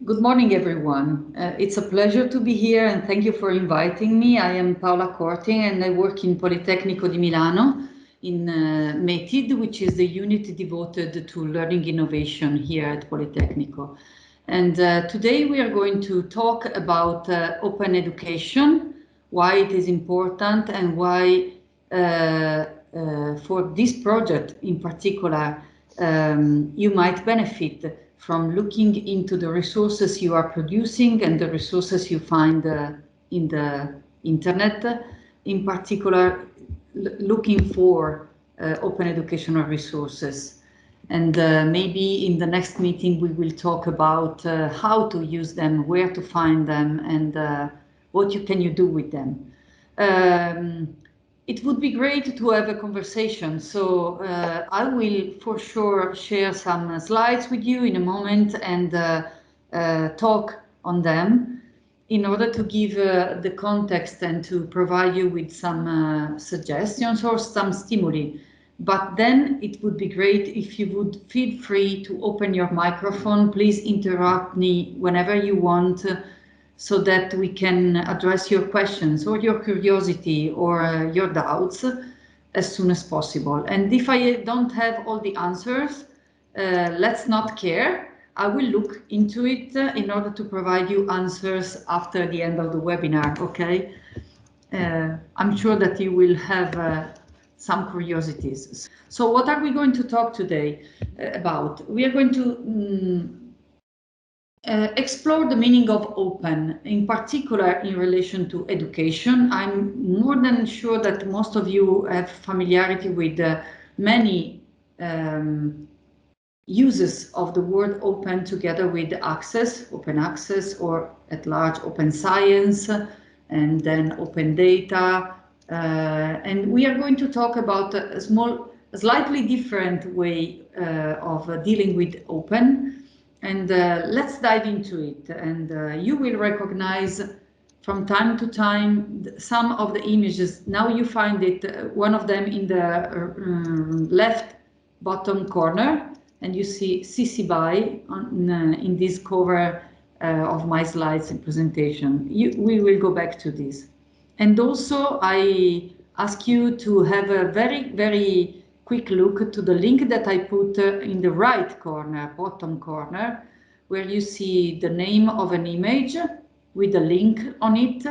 Good morning, everyone. It's a pleasure to be here and thank you for inviting me. I am Paola Corting and I work in Politecnico di Milano in METID, which is the unit devoted to learning innovation here at Politecnico. And today we are going to talk about open education, why it is important and why for this project in particular you might benefit from looking into the resources you are producing and the resources you find in the internet, in particular looking for open educational resources. And maybe in the next meeting we will talk about how to use them, where to find them, and what can you do with them. It would be great to have a conversation, so I will for sure share some slides with you in a moment and talk on them in order to give the context and to provide you with some suggestions or some stimuli. But then it would be great if you would feel free to open your microphone. Please interrupt me whenever you want, so that we can address your questions or your curiosity or your doubts as soon as possible. And if I don't have all the answers, let's not care. I will look into it in order to provide you answers after the end of the webinar, okay? I'm sure that you will have some curiosities. So what are we going to talk today about? We are going to explore the meaning of open, in particular in relation to education. I'm more than sure that most of you have familiarity with many uses of the word open together with access, open access, or at large open science, and then open data. And we are going to talk about a slightly different way of dealing with open. And let's dive into it. And you will recognize from time to time some of the images. Now you find it, one of them in the left bottom corner, and you see CC BY in this cover of my slides and presentation. We will go back to this. And also I ask you to have a very, very quick look to the link that I put in the right corner, bottom corner, where you see the name of an image with a link on it,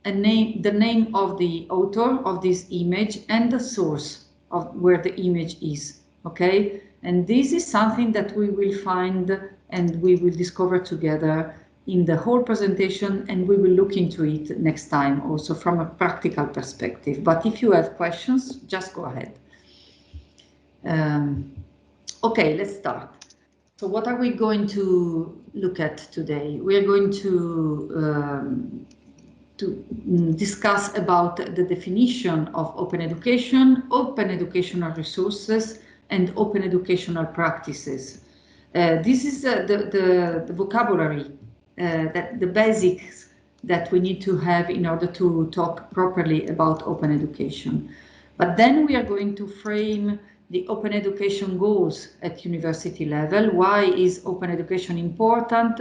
and the name of the author of this image and the source of where the image is, okay? And this is something that we will find and we will discover together in the whole presentation, and we will look into it next time also from a practical perspective. But if you have questions, just go ahead. Okay, let's start. So what are we going to look at today? We are going to discuss about the definition of open education, open educational resources, and open educational practices. This is the vocabulary, the basics that we need to have in order to talk properly about open education. But then we are going to frame the open education goals at university level. Why is open education important?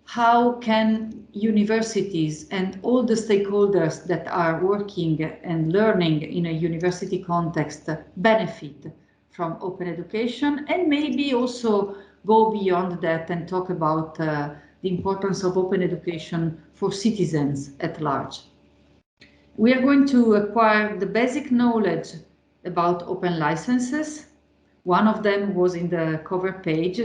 How can universities and all the stakeholders that are working and learning in a university context benefit from open education? And maybe also go beyond that and talk about the importance of open education for citizens at large. We are going to acquire the basic knowledge about open licenses. One of them was in the cover page, the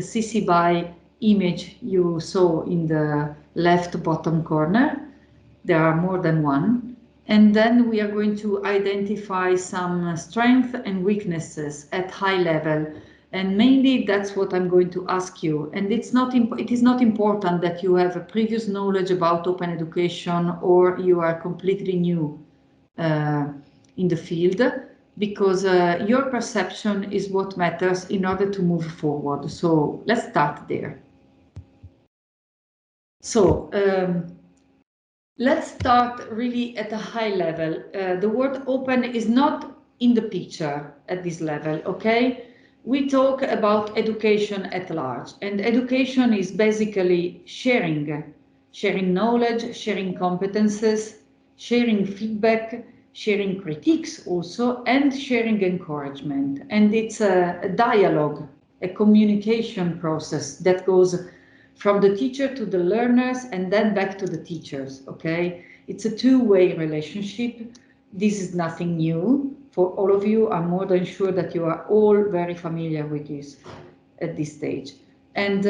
CC BY image you saw in the left bottom corner. There are more than one. And then we are going to identify some strengths and weaknesses at high level. And mainly that's what I'm going to ask you. And it is not important that you have a previous knowledge about open education or you are completely new in the field, because your perception is what matters in order to move forward. So let's start there. So let's start really at a high level. The word open is not in the picture at this level, okay? we talk about education at large, and education is basically sharing knowledge, sharing competences, sharing feedback, sharing critiques also, and sharing encouragement. And it's a dialogue, a communication process that goes from the teacher to the learners and then back to the teachers, okay? It's a two-way relationship. This is nothing new for all of you. I'm more than sure that you are all very familiar with this at this stage. And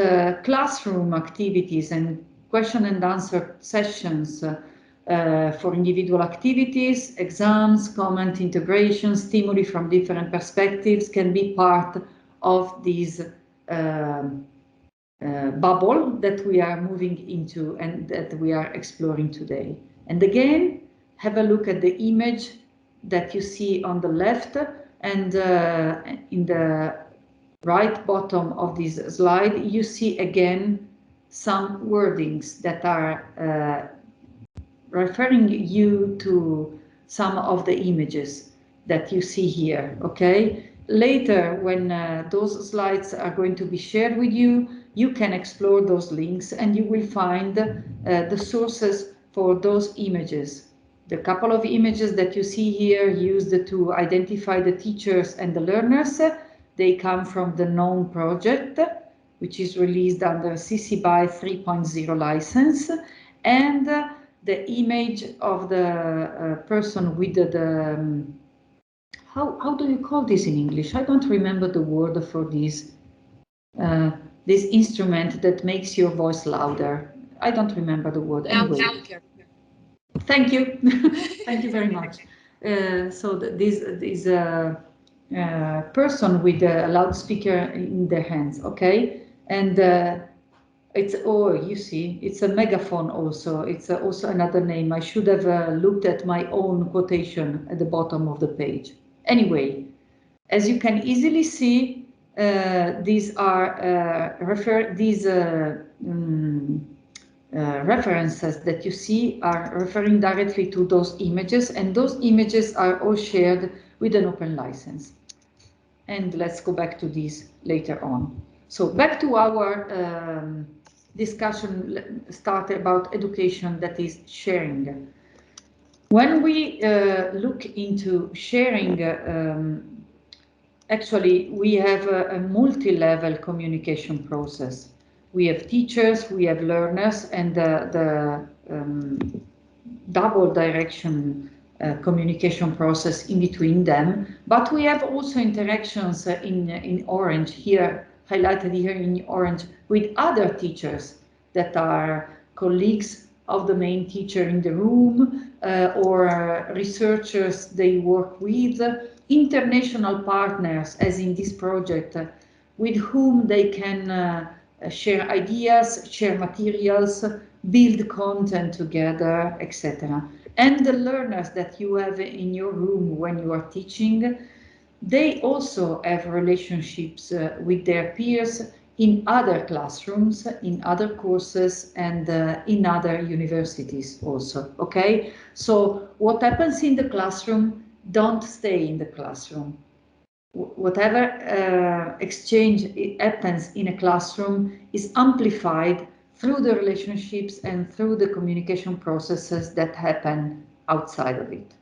classroom activities and question and answer sessions for individual activities, exams, comment, integration, stimuli from different perspectives can be part of this bubble that we are moving into and that we are exploring today. And again, have a look at the image that you see on the left, and in the right bottom of this slide, you see again some wordings that are referring you to some of the images that you see here, okay? Later, when those slides are going to be shared with you, you can explore those links and you will find the sources for those images. The couple of images that you see here used to identify the teachers and the learners, they come from the known project, which is released under CC BY 3.0 license, and the image of the person with the how do you call this in English? I don't remember the word for this. This instrument that makes your voice louder. I don't remember the word. Anyway. Thank you. Thank you very much. So this person with a loudspeaker in their hands, okay? And it's, oh, you see, it's a megaphone also. It's also another name. I should have looked at my own quotation at the bottom of the page. Anyway, as you can easily see, these are references that you see are referring directly to those images, and those images are all shared with an open license. And let's go back to this later on. So back to our discussion start about education, that is sharing. When we look into sharing, actually we have a multi-level communication process. We have teachers, we have learners, and the double direction communication process in between them. But we have also interactions in orange here, highlighted here in orange, with other teachers that are colleagues of the main teacher in the room, or researchers they work with, international partners, as in this project, with whom they can share ideas, share materials, build content together, etc. And the learners that you have in your room when you are teaching, they also have relationships with their peers in other classrooms, in other courses, and in other universities also, okay? So what happens in the classroom don't stay in the classroom. Whatever exchange happens in a classroom is amplified through the relationships and through the communication processes that happen outside of it.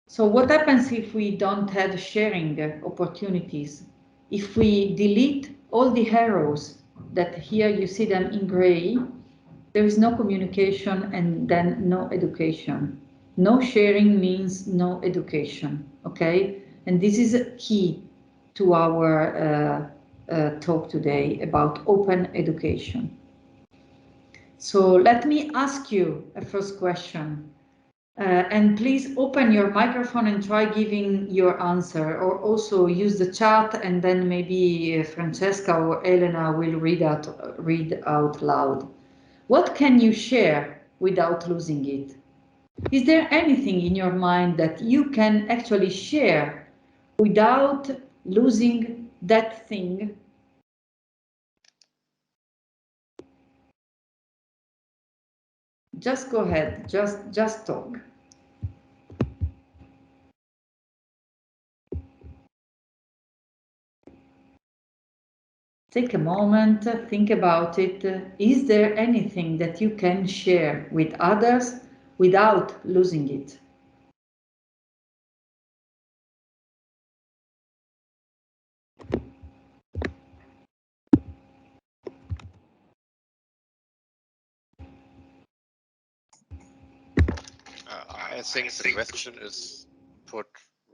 So what happens if we don't have sharing opportunities? If we delete all the arrows that here you see them in gray, there is no communication and then no education. No sharing means no education, okay? And this is key to our talk today about open education. So let me ask you a first question. And please open your microphone and try giving your answer, or also use the chat, and then maybe Francesca or Elena will read out loud. What can you share without losing it? Is there anything in your mind that you can actually share without losing that thing? Just go ahead, just talk. Take a moment, think about it. Is there anything that you can share with others without losing it? I think the question is put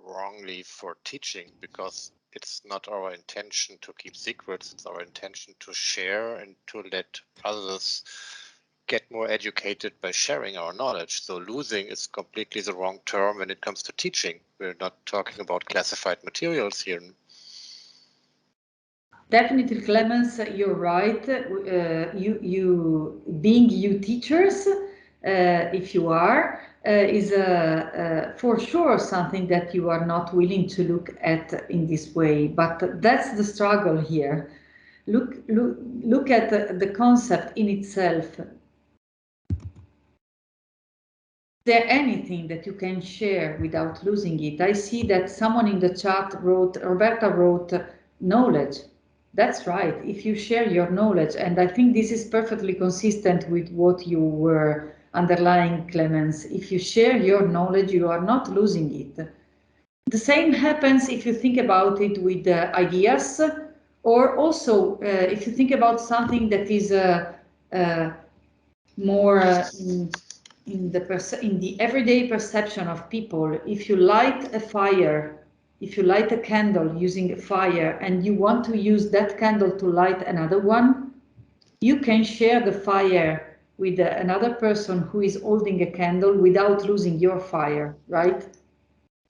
wrongly for teaching, because it's not our intention to keep secrets. It's our intention to share and to let others get more educated by sharing our knowledge. So losing is completely the wrong term when it comes to teaching. We're not talking about classified materials here. Definitely, Clemens, you're right. Being you teachers, if you are, is for sure something that you are not willing to look at in this way. But that's the struggle here. Look at the concept in itself. Is there anything that you can share without losing it? I see that someone in the chat wrote, Roberta wrote, knowledge. That's right, if you share your knowledge, and I think this is perfectly consistent with what you were underlying, Clemens. If you share your knowledge, you are not losing it. The same happens if you think about it with ideas, or also if you think about something that is more in the everyday perception of people. If you light a fire, if you light a candle using a fire and you want to use that candle to light another one, you can share the fire with another person who is holding a candle without losing your fire, right?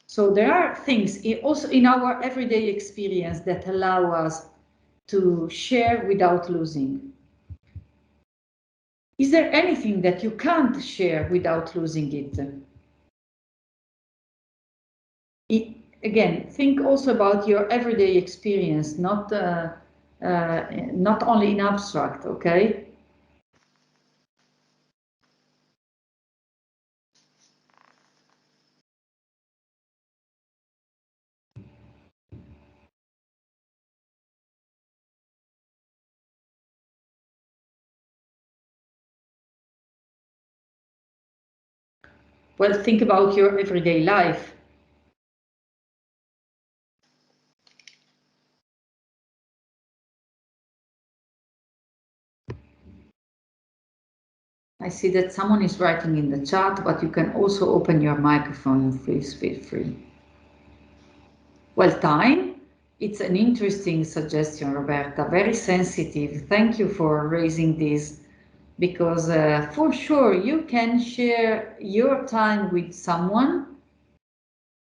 So there are things also in our everyday experience that allow us to share without losing. Is there anything that you can't share without losing it? Again, think also about your everyday experience, not only in abstract, okay? Well, think about your everyday life. I see that someone is writing in the chat, but you can also open your microphone, please feel free. Well, time, it's an interesting suggestion, Roberta, very sensitive. Thank you for raising this, because for sure you can share your time with someone,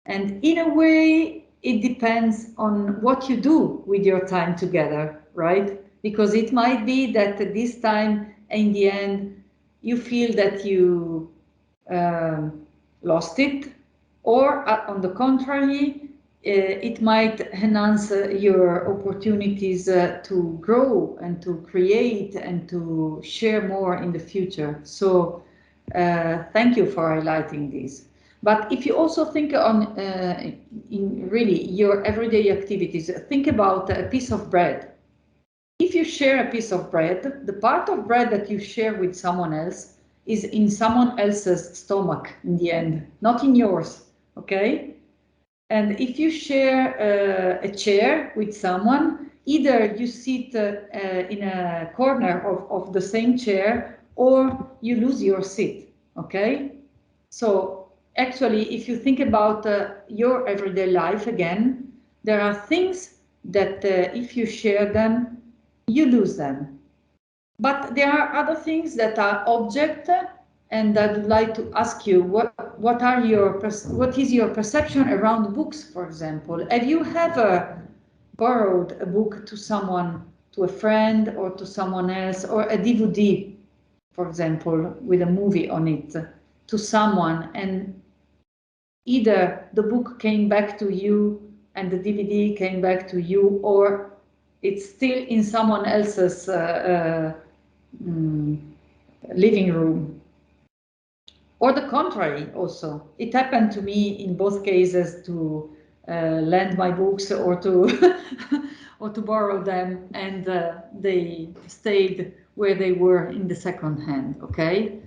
and in a way it depends on what you do with your time together, right? Because it might be that this time in the end you feel that you lost it, or on the contrary, it might enhance your opportunities to grow and to create and to share more in the future. So thank you for highlighting this. But if you also think on in really your everyday activities, think about a piece of bread. If you share a piece of bread, the part of bread that you share with someone else is in someone else's stomach in the end, not in yours, okay? And if you share a chair with someone, either you sit in a corner of the same chair or you lose your seat, okay? So actually, if you think about your everyday life again, there are things that if you share them, you lose them. But there are other things that are object, and I would like to ask you, what is your perception around books, for example? Have you ever borrowed a book to someone, to a friend or to someone else, or a DVD, for example, with a movie on it, to someone, and either the book came back to you and the DVD came back to you, or it's still in someone else's living room? Or the contrary also. It happened to me in both cases to lend my books or to or to borrow them, and they stayed where they were in the second hand, okay?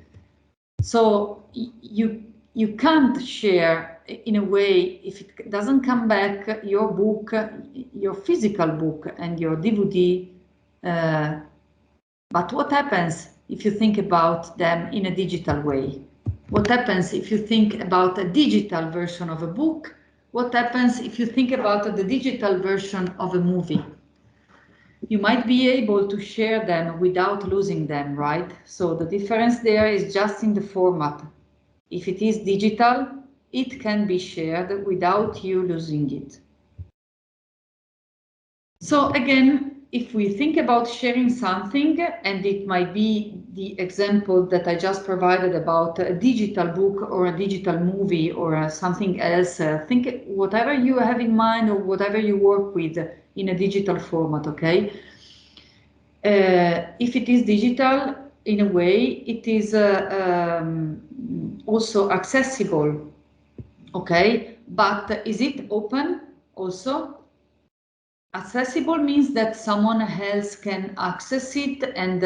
So you can't share in a way, if it doesn't come back, your book, your physical book and your DVD. But what happens if you think about them in a digital way? What happens if you think about a digital version of a book? What happens if you think about the digital version of a movie? You might be able to share them without losing them, right? So the difference there is just in the format. If it is digital, it can be shared without you losing it. So again, if we think about sharing something, and it might be the example that I just provided about a digital book or a digital movie or something else, think whatever you have in mind or whatever you work with in a digital format, okay? If it is digital, in a way, it is also accessible, okay? But is it open also? Accessible means that someone else can access it and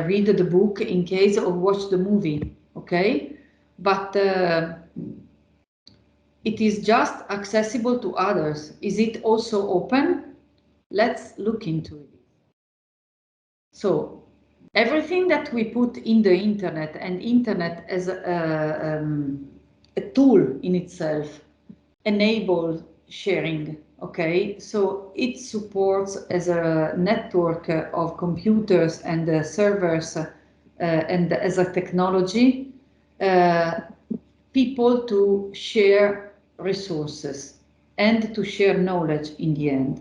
read the book in case or watch the movie, okay? But it is just accessible to others. Is it also open? Let's look into it. So everything that we put in the internet, and internet as a tool in itself, enables sharing, okay? So it supports as a network of computers and servers and as a technology, people to share resources and to share knowledge in the end.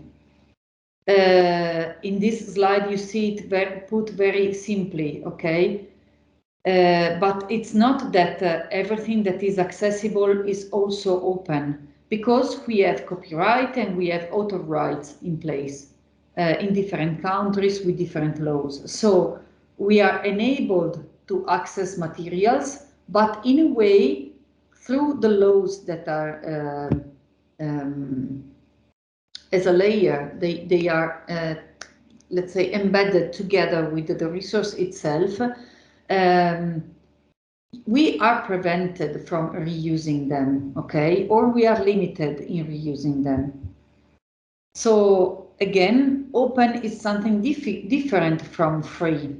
In this slide, you see it put very simply, okay? But it's not that everything that is accessible is also open, because we have copyright and we have author rights in place in different countries with different laws. So we are enabled to access materials, but in a way through the laws that are as a layer, they are, let's say, embedded together with the resource itself. We are prevented from reusing them, okay? Or we are limited in reusing them. So again, open is something different from free.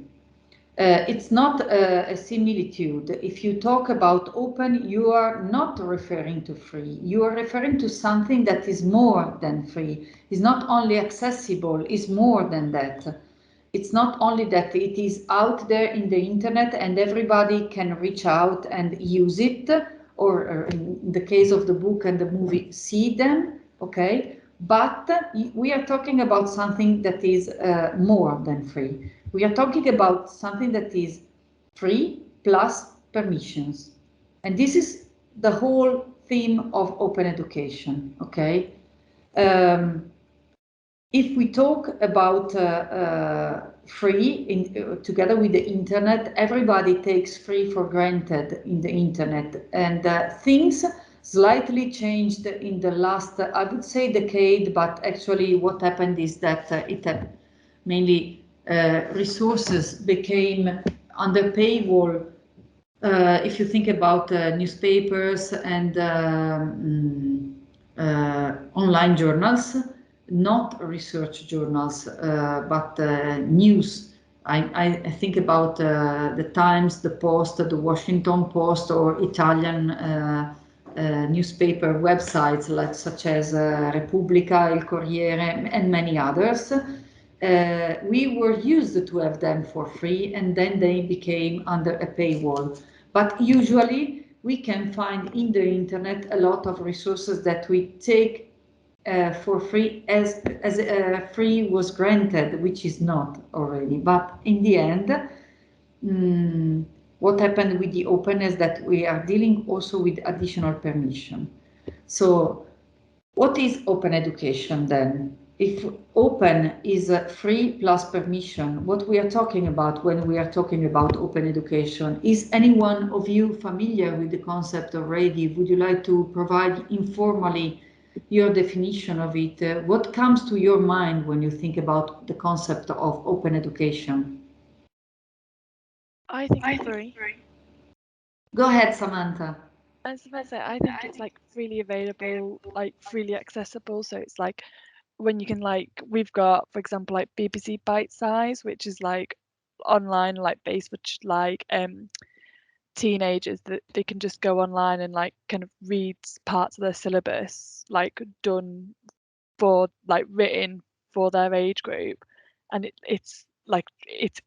It's not a similitude. If you talk about open, you are not referring to free. You are referring to something that is more than free. It's not only accessible, it's more than that. It's not only that it is out there in the internet and everybody can reach out and use it, or in the case of the book and the movie, see them, okay? But we are talking about something that is more than free. We are talking about something that is free plus permissions. And this is the whole theme of open education, okay? If we talk about free together with the internet, everybody takes free for granted in the internet, and things slightly changed in the last, I would say, decade, but actually what happened is that mainly resources became under paywall. If you think about newspapers and online journals, not research journals, but news. I think about the Times, the Post, the Washington Post, or Italian newspaper websites like such as Repubblica, Il Corriere, and many others. We were used to have them for free, and then they became under a paywall. But usually we can find in the internet a lot of resources that we take for free as free was granted, which is not already. But in the end, what happened with the open is that we are dealing also with additional permission. So what is open education then? If open is free plus permission, what we are talking about when we are talking about open education, is any one of you familiar with the concept already? Would you like to provide informally your definition of it. What comes to your mind when you think about the concept of open education? I think free. Go ahead, Samantha. I was about to say, I think it's like freely available, like freely accessible. So it's like when you can we've got, for example, like BBC Bite Size, which is like online, like based for teenagers, that they can just go online and like kind of read parts of their syllabus, like done for like written for their age group, and it's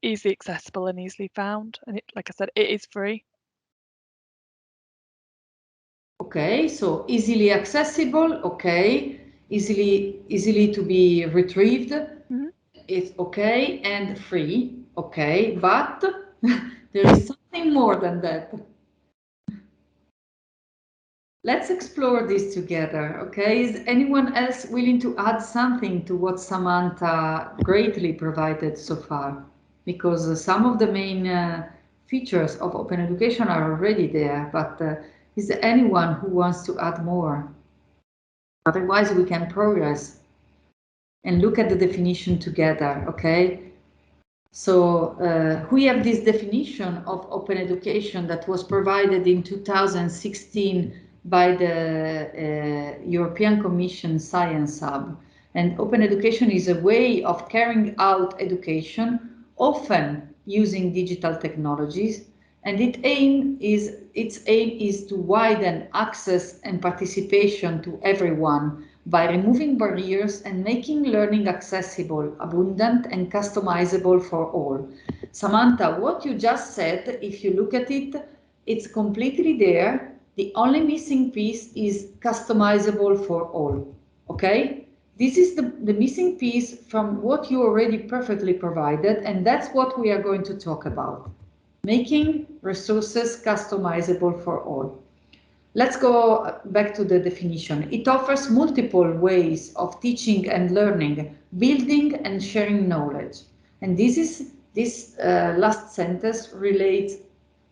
easily accessible and easily found, and like I said, it is free. Okay, so easily accessible, okay, easily to be retrieved, it's okay, and free, okay, but there is something more than that. Let's explore this together, okay? Is anyone else willing to add something to what Samantha greatly provided so far? Because some of the main features of open education are already there, but is there anyone who wants to add more? Otherwise, we can progress and look at the definition together, okay? So we have this definition of open education that was provided in 2016 by the European Commission Science Hub. And open education is a way of carrying out education, often using digital technologies, and its aim is to widen access and participation to everyone by removing barriers and making learning accessible, abundant, and customizable for all. Samantha, what you just said, if you look at it, it's completely there. The only missing piece is customizable for all, okay? This is the missing piece from what you already perfectly provided, and that's what we are going to talk about. Making resources customizable for all. Let's go back to the definition. It offers multiple ways of teaching and learning, building and sharing knowledge. And this last sentence relates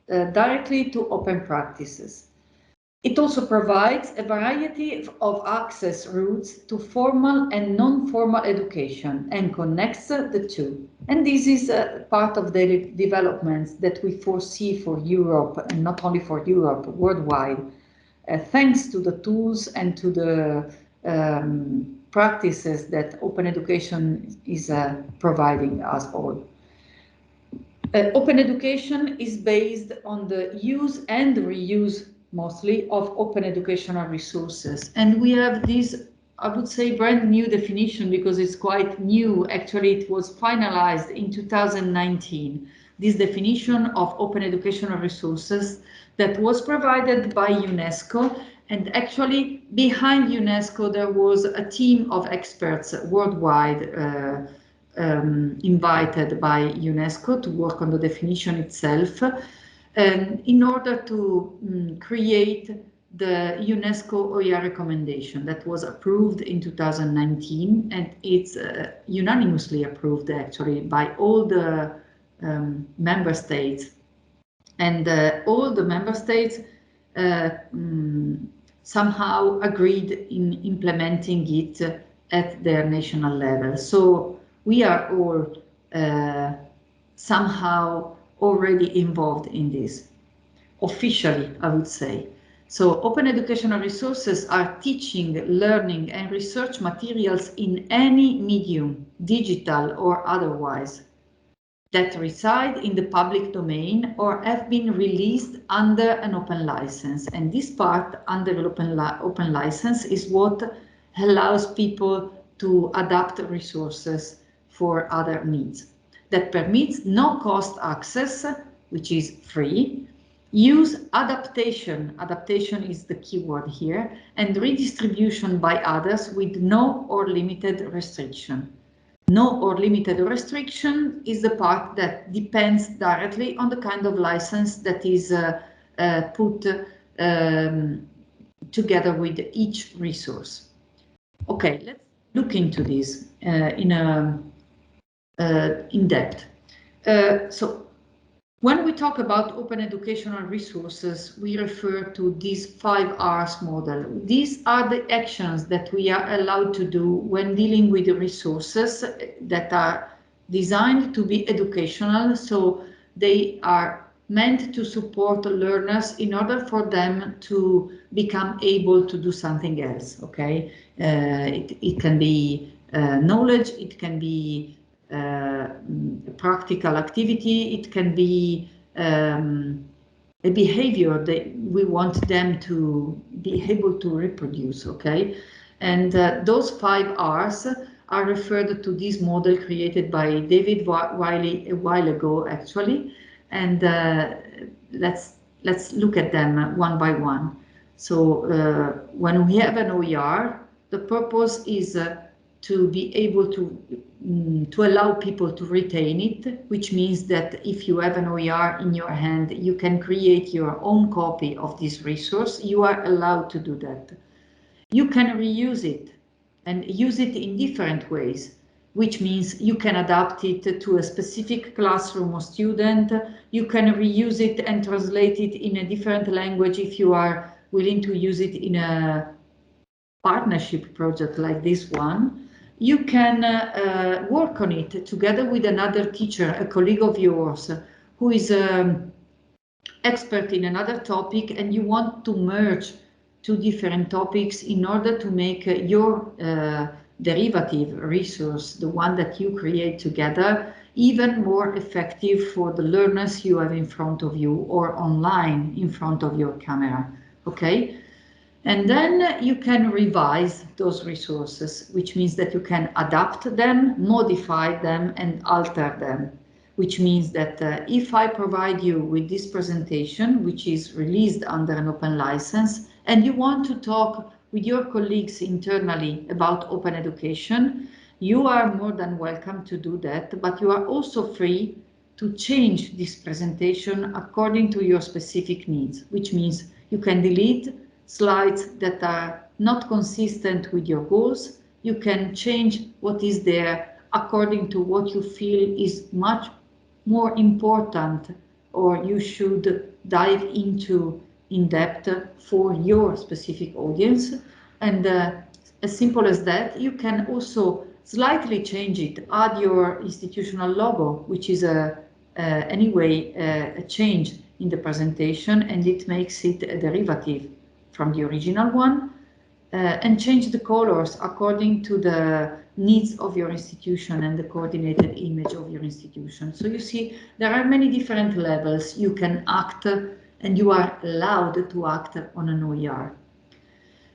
directly to open practices. It also provides a variety of access routes to formal and non-formal education and connects the two. And this is part of the developments that we foresee for Europe, and not only for Europe, worldwide. Thanks to the tools and to the practices that open education is providing us all. Open education is based on the use and reuse, mostly, of open educational resources. And we have this, I would say, brand new definition because it's quite new. Actually, it was finalized in 2019. This definition of open educational resources that was provided by UNESCO. And actually, behind UNESCO, there was a team of experts worldwide invited by UNESCO to work on the definition itself in order to create the UNESCO OER recommendation that was approved in 2019, and it's unanimously approved actually by all the member states. And all the member states somehow agreed in implementing it at their national level. So we are all somehow already involved in this, officially, I would say. So open educational resources are teaching, learning, and research materials in any medium, digital or otherwise, that reside in the public domain or have been released under an open license. And this part under an open license is what allows people to adapt resources for other needs. That permits no-cost access, which is free, use, adaptation is the keyword here, and redistribution by others with no or limited restriction. No or limited restriction is the part that depends directly on the kind of license that is put together with each resource. Okay, let's look into this in depth. So When we talk about open educational resources, we refer to these 5 R's model. These are the actions that we are allowed to do when dealing with the resources that are designed to be educational, so they are meant to support learners in order for them to become able to do something else, okay? It can be knowledge, it can be practical activity, it can be a behavior that we want them to be able to reproduce, okay? And those 5 R's are referred to this model created by David Wiley a while ago, actually. And let's look at them one by one. So when we have an OER, the purpose is to be able to allow people to retain it, which means that if you have an OER in your hand, you can create your own copy of this resource. You are allowed to do that. You can reuse it and use it in different ways, which means you can adapt it to a specific classroom or student. You can reuse it and translate it in a different language if you are willing to use it in a partnership project like this one. You can work on it together with another teacher, a colleague of yours, who is expert in another topic, and you want to merge 2 different topics in order to make your derivative resource, the one that you create together, even more effective for the learners you have in front of you or online in front of your camera, okay? And then you can revise those resources, which means that you can adapt them, modify them, and alter them, which means that if I provide you with this presentation, which is released under an open license, and you want to talk with your colleagues internally about open education, you are more than welcome to do that, but you are also free to change this presentation according to your specific needs, which means you can delete slides that are not consistent with your goals. You can change what is there according to what you feel is much more important or you should dive into in depth for your specific audience. And as simple as that, you can also slightly change it, add your institutional logo, which is anyway a change in the presentation, and it makes it a derivative from the original one, and change the colors according to the needs of your institution and the coordinated image of your institution. So you see, there are many different levels you can act, and you are allowed to act on an OER.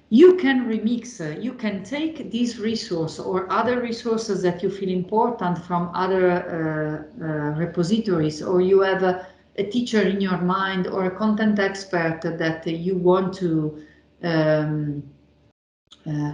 You can remix, you can take this resource or other resources that you feel important from other repositories, or you have a teacher in your mind or a content expert that you want to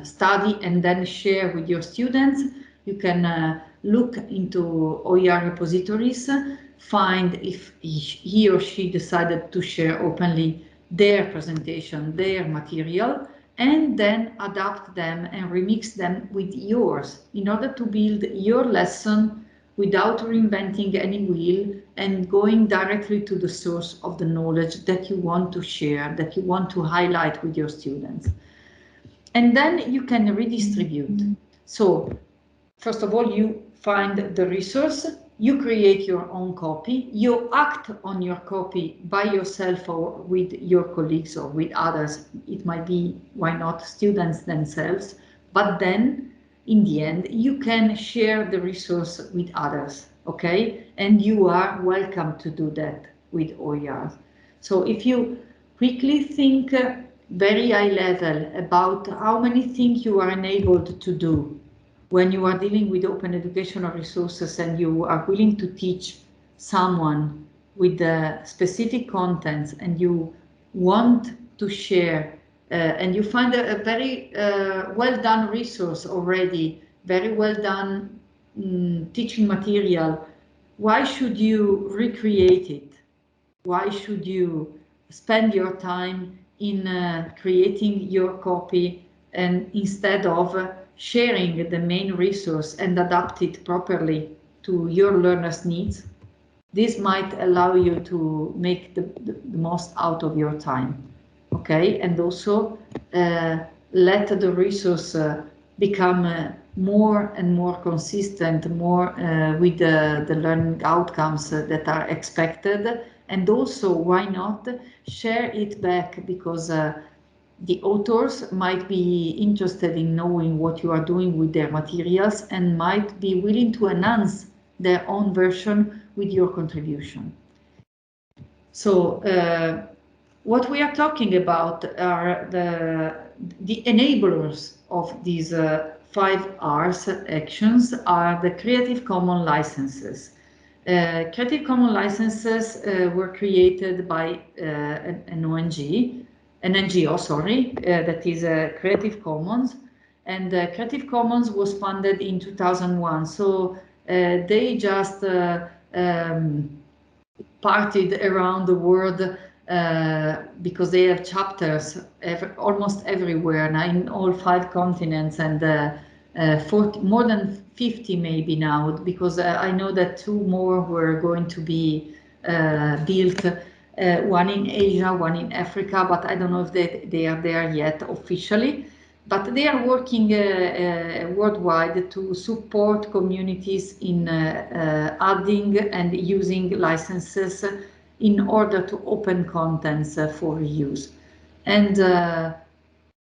study and then share with your students. You can look into OER repositories, find if he or she decided to share openly their presentation, their material, and then adapt them and remix them with yours in order to build your lesson without reinventing any wheel and going directly to the source of the knowledge that you want to share, that you want to highlight with your students. And then you can redistribute. So first of all, you find the resource, you create your own copy, you act on your copy by yourself or with your colleagues or with others. It might be, why not, students themselves, but then in the end, you can share the resource with others, okay? And you are welcome to do that with OER. So if you quickly think very high level about how many things you are enabled to do when you are dealing with open educational resources and you are willing to teach someone with the specific contents and you want to share and you find a very well done resource already, very well done teaching material, why should you recreate it? Why should you spend your time in creating your copy and instead of sharing the main resource and adapt it properly to your learners' needs? This might allow you to make the most out of your time, okay? And also let the resource become more and more consistent, more with the learning outcomes that are expected. And also, why not share it back, because the authors might be interested in knowing what you are doing with their materials and might be willing to enhance their own version with your contribution. So what we are talking about are the enablers of these 5 R's actions are the Creative Commons licenses. Creative Commons licenses were created by an NGO, sorry, that is Creative Commons, and Creative Commons was funded in 2001. So they just partied around the world because they have chapters almost everywhere now in all 5 continents, and 40, more than 50 maybe now, because I know that 2 more were going to be built, one in Asia, one in Africa, but I don't know if they are there yet officially. But they are working worldwide to support communities in adding and using licenses in order to open contents for reuse. And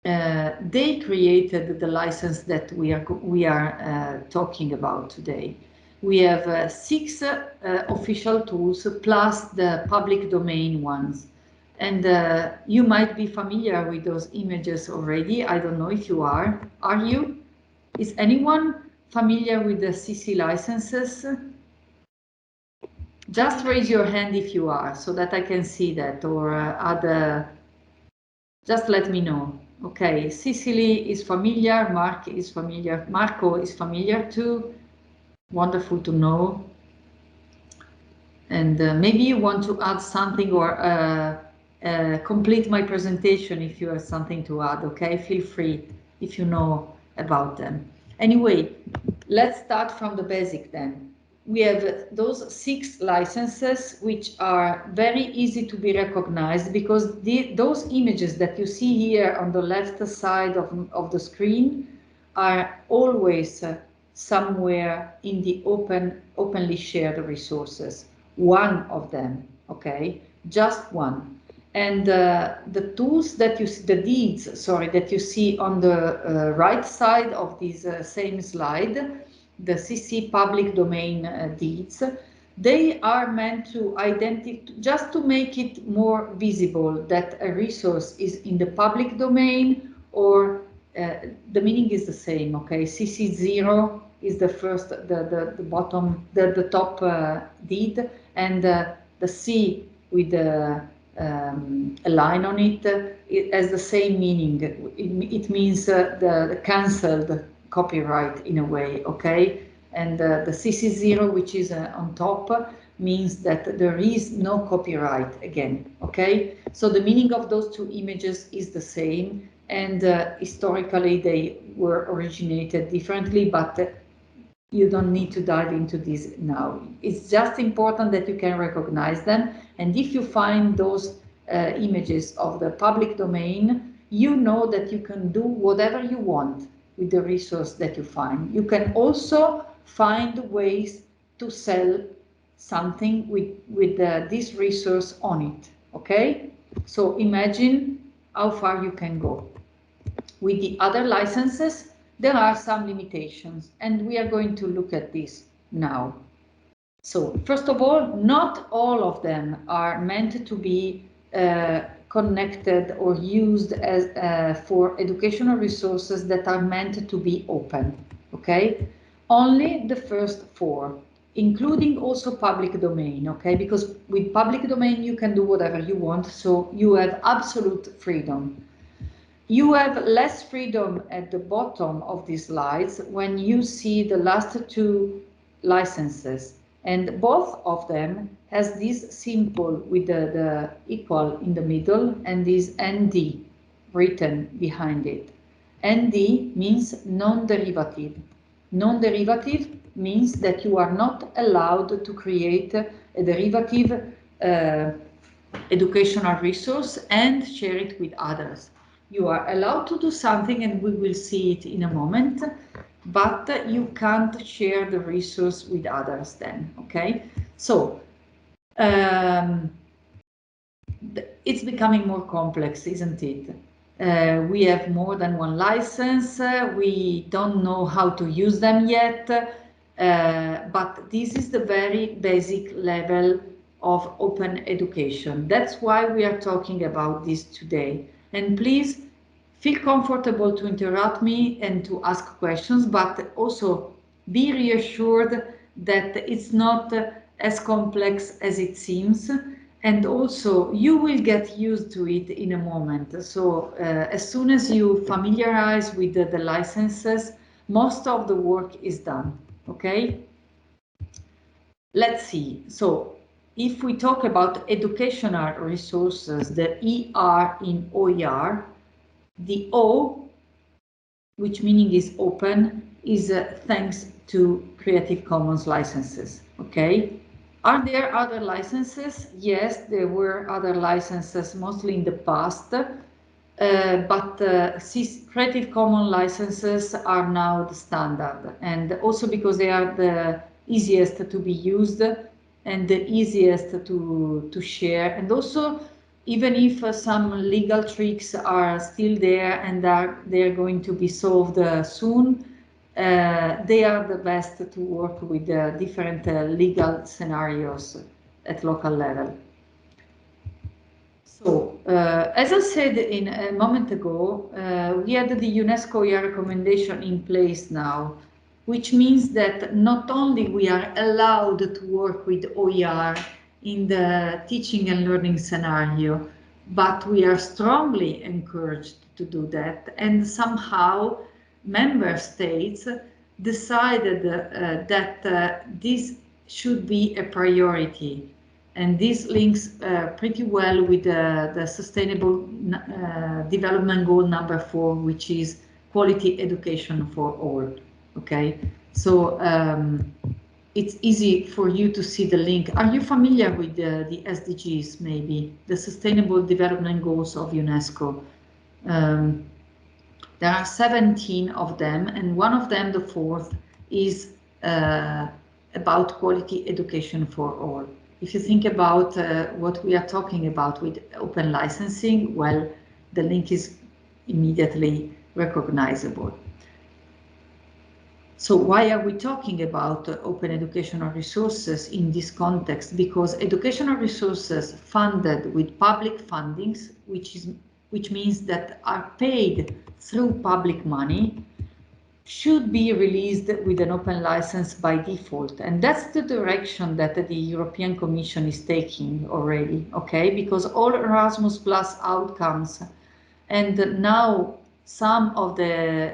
they created the license that we are talking about today. We have 6 official tools plus the public domain ones. And you might be familiar with those images already. I don't know if you are. Are you? Is anyone familiar with the CC licenses? Just raise your hand if you are, so that I can see that, or just let me know. Okay, Cicely is familiar, Mark is familiar, Marco is familiar too. Wonderful to know. And maybe you want to add something, or complete my presentation if you have something to add, okay? Feel free if you know about them. Anyway, let's start from the basic then. We have those 6 licenses, which are very easy to be recognized, because those images that you see here on the left side of the screen are always somewhere in the openly shared resources. One of them, okay, just one. And the tools that you see, the deeds, sorry, that you see on the right side of this same slide, the CC public domain deeds, they are meant to identify, just to make it more visible that a resource is in the public domain, or the meaning is the same, okay? CC0 is the first, the bottom, the top deed, and the C with a line on it, it has the same meaning. It means the cancelled copyright in a way, okay? And the CC0, which is on top, means that there is no copyright again, okay? So the meaning of those 2 images is the same, and historically they were originated differently, but you don't need to dive into this now. It's just important that you can recognize them, and if you find those images of the public domain, you know that you can do whatever you want with the resource that you find. You can also find ways to sell something with this resource on it, okay? So imagine how far you can go. With the other licenses, there are some limitations, and we are going to look at this now. So first of all, not all of them are meant to be connected or used as for educational resources that are meant to be open, okay? Only the first 4, including also public domain, okay? Because with public domain you can do whatever you want, so you have absolute freedom. You have less freedom at the bottom of these slides when you see the last 2 licenses, and both of them has this symbol with the equal in the middle and this ND written behind it. ND means non-derivative. Non-derivative means that you are not allowed to create a derivative educational resource and share it with others. You are allowed to do something, and we will see it in a moment, but you can't share the resource with others then, okay? So it's becoming more complex, isn't it? We have more than one license, we don't know how to use them yet, but this is the very basic level of open education. That's why we are talking about this today. And please feel comfortable to interrupt me and to ask questions, but also be reassured that it's not as complex as it seems. And also you will get used to it in a moment. So as soon as you familiarize with the licenses, most of the work is done, okay? Let's see. So if we talk about educational resources, the ER in OER, the O, which meaning is open, is thanks to Creative Commons licenses, okay? Are there other licenses? Yes, there were other licenses, mostly in the past, but Creative Commons licenses are now the standard, and also because they are the easiest to be used and the easiest to share, and also even if some legal tricks are still there and they're going to be solved soon, they are the best to work with different legal scenarios at local level. So, as I said in a moment ago, we had the UNESCO OER recommendation in place now, which means that not only we are allowed to work with OER in the teaching and learning scenario, but we are strongly encouraged to do that. And somehow member states decided that this should be a priority. And this links pretty well with the Sustainable Development Goal number 4, which is quality education for all. Okay, so it's easy for you to see the link. Are you familiar with the SDGs, maybe? The Sustainable Development Goals of UNESCO. There are 17 of them, and one of them, the fourth, is about quality education for all. If you think about what we are talking about with open licensing, well, the link is immediately recognizable. So why are we talking about open educational resources in this context? Because educational resources funded with public fundings, which means that are paid through public money, should be released with an open license by default. And that's the direction that the European Commission is taking already, okay? Because all Erasmus Plus outcomes, and now some of the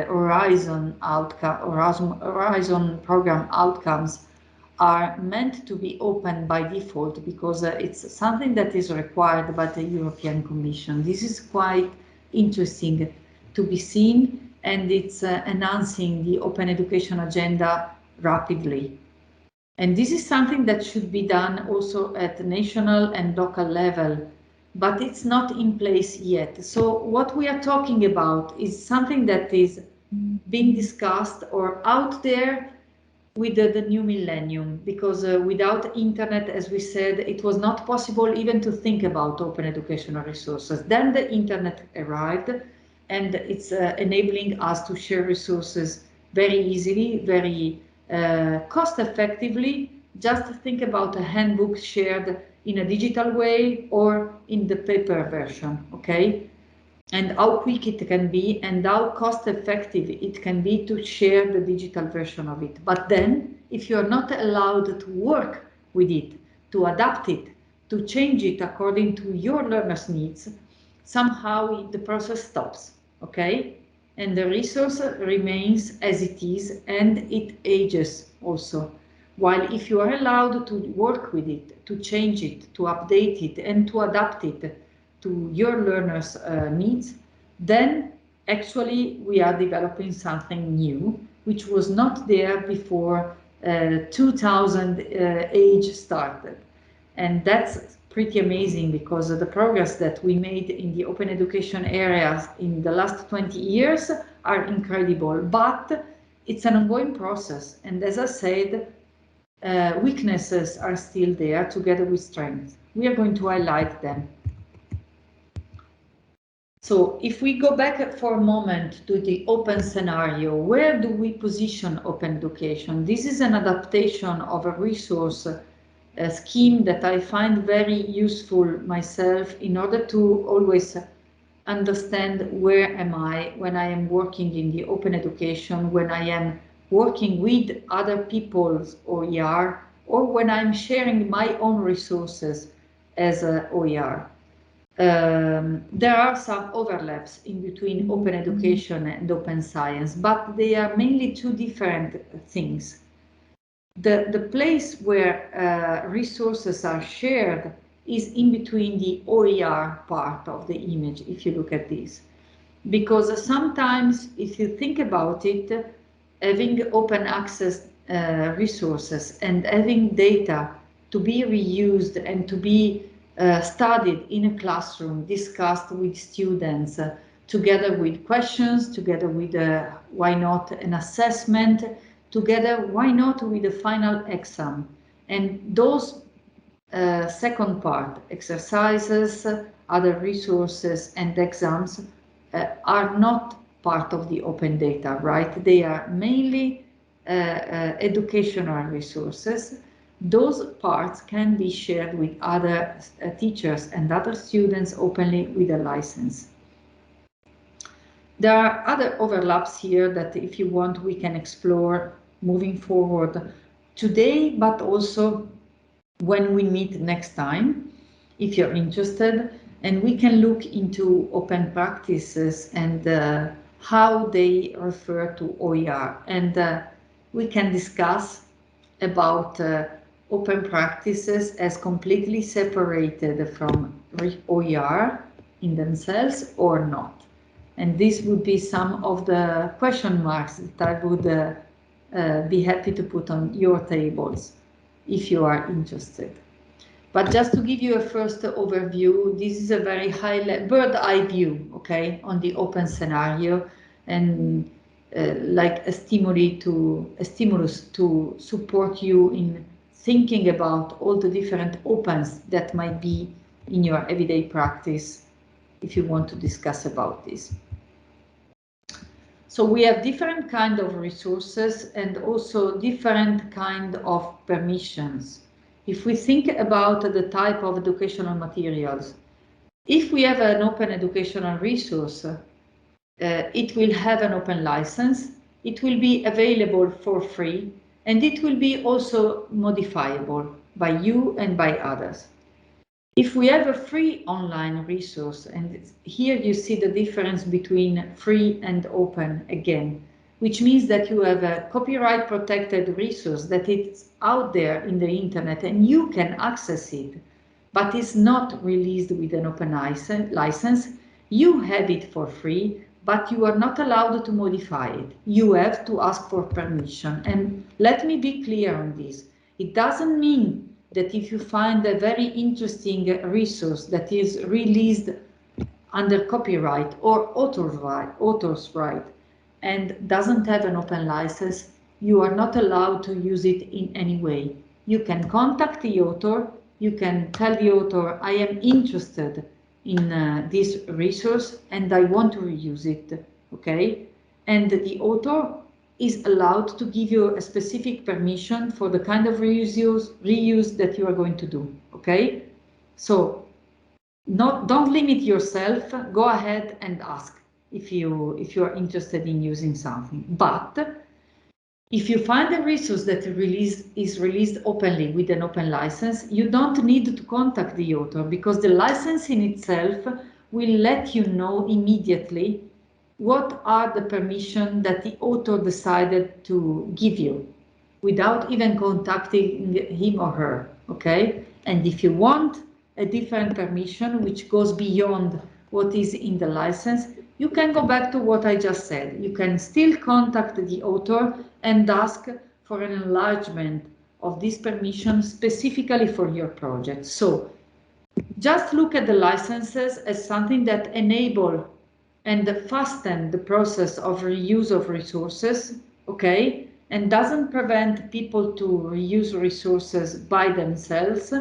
Horizon program outcomes are meant to be open by default because it's something that is required by the European Commission. This is quite interesting to be seen, and it's enhancing the open education agenda rapidly. And this is something that should be done also at the national and local level, but it's not in place yet. So what we are talking about is something that is being discussed or out there with the new millennium, because without internet, as we said, it was not possible even to think about open educational resources. Then the internet arrived, and it's enabling us to share resources very easily, very cost effectively. Just think about a handbook shared in a digital way or in the paper version, okay? And how quick it can be and how cost effective it can be to share the digital version of it. But then, if you are not allowed to work with it, to adapt it, to change it according to your learners' needs, somehow the process stops, okay? And the resource remains as it is, and it ages also. While if you are allowed to work with it, to change it, to update it, and to adapt it to your learners' needs, then actually we are developing something new, which was not there before 2000 age started. And that's pretty amazing because of the progress that we made in the open education area in the last 20 years are incredible, but it's an ongoing process. And as I said, weaknesses are still there together with strengths. We are going to highlight them. So if we go back for a moment to the open scenario, where do we position open education? This is an adaptation of a resource scheme that I find very useful myself in order to always understand where am I when I am working in the open education, when I am working with other people's OER, or when I'm sharing my own resources as an OER. There are some overlaps in between open education and open science, but they are mainly two different things. The place where resources are shared is in between the OER part of the image, if you look at this. Because sometimes, if you think about it, having open access resources and having data to be reused and to be studied in a classroom, discussed with students, together with questions, together with, why not, an assessment, together, why not, with a final exam. And those second part, exercises, other resources and exams, are not part of the open data, right? They are mainly educational resources. Those parts can be shared with other teachers and other students openly with a license. There are other overlaps here that, if you want, we can explore moving forward today, but also when we meet next time, if you're interested, and we can look into open practices and how they refer to OER, and we can discuss about open practices as completely separated from OER in themselves or not. And this would be some of the question marks that I would be happy to put on your tables if you are interested. But just to give you a first overview, this is a very high bird eye view, okay, on the open scenario, and like a stimulus to support you in thinking about all the different opens that might be in your everyday practice if you want to discuss about this. So we have different kind of resources and also different kind of permissions. If we think about the type of educational materials, if we have an open educational resource, it will have an open license, it will be available for free, and it will be also modifiable by you and by others. If we have a free online resource, and here you see the difference between free and open again, which means that you have a copyright protected resource that is out there in the internet and you can access it, but it's not released with an open license. You have it for free, but you are not allowed to modify it. You have to ask for permission. And let me be clear on this. It doesn't mean that if you find a very interesting resource that is released under copyright or author's right and doesn't have an open license, you are not allowed to use it in any way. You can contact the author, you can tell the author, I am interested in this resource and I want to reuse it, okay? And the author is allowed to give you a specific permission for the kind of reuse that you are going to do, okay? So don't limit yourself, go ahead and ask if you are interested in using something. But if you find a resource that is released openly with an open license, you don't need to contact the author because the license in itself will let you know immediately what are the permissions that the author decided to give you without even contacting him or her, okay? And if you want a different permission which goes beyond what is in the license, you can go back to what I just said. You can still contact the author and ask for an enlargement of this permission specifically for your project. So just look at the licenses as something that enable and fasten the process of reuse of resources, okay, and doesn't prevent people to reuse resources by themselves,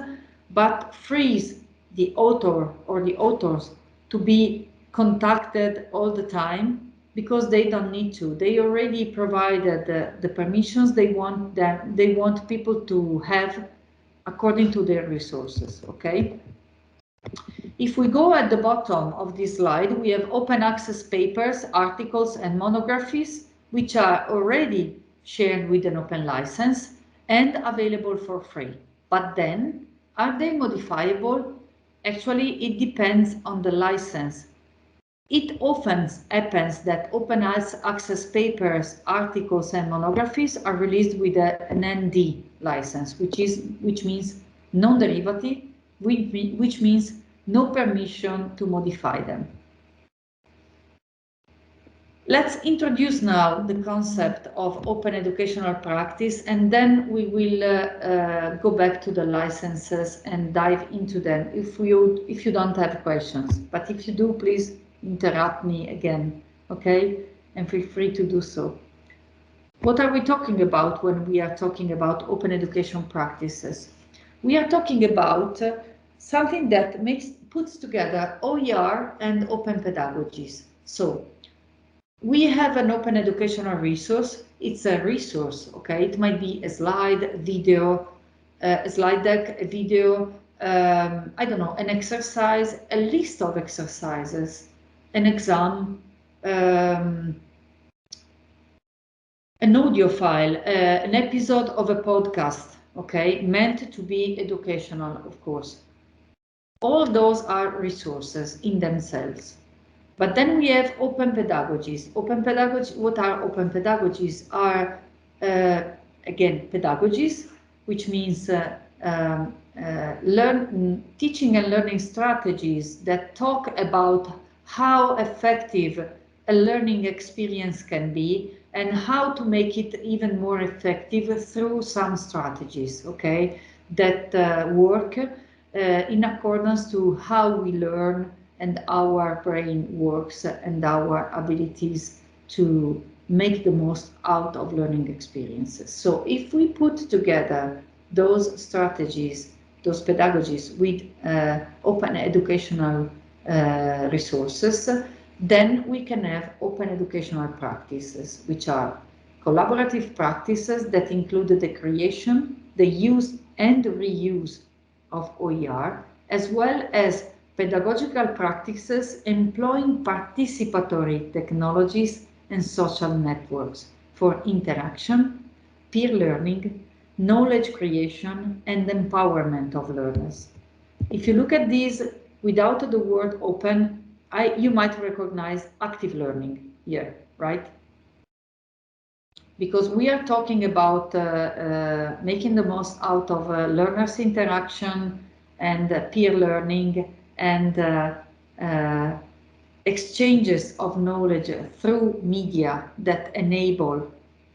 but frees the author or the authors to be contacted all the time because they don't need to. They already provided the permissions they want people to have according to their resources, okay? If we go at the bottom of this slide, we have open access papers, articles, and monographies, which are already shared with an open license and available for free. But then, are they modifiable? Actually, it depends on the license. It often happens that open access papers, articles, and monographies are released with an ND license, which means non-derivative, which means no permission to modify them. Let's introduce now the concept of open educational practice, and then we will go back to the licenses and dive into them if you don't have questions. But if you do, please interrupt me again, okay? And feel free to do so. What are we talking about when we are talking about open education practices? We are talking about something that puts together OER and open pedagogies. So we have an open educational resource. It's a resource, okay? It might be a slide, video, a slide deck, a video, I don't know, an exercise, a list of exercises, an exam, an audio file, an episode of a podcast, okay? Meant to be educational, of course. All those are resources in themselves. But then we have open pedagogies. Open pedagogy, what are open pedagogies? Are, again, pedagogies, which means teaching and learning strategies that talk about how effective a learning experience can be and how to make it even more effective through some strategies, okay, that work in accordance to how we learn and our brain works and our abilities to make the most out of learning experiences. So if we put together those strategies, those pedagogies with open educational resources, then we can have open educational practices, which are collaborative practices that include the creation, the use and reuse of OER, as well as pedagogical practices employing participatory technologies and social networks for interaction, peer learning, knowledge creation, and empowerment of learners. If you look at these without the word open, you might recognize active learning here, right? Because we are talking about making the most out of learners' interaction and peer learning and exchanges of knowledge through media that enable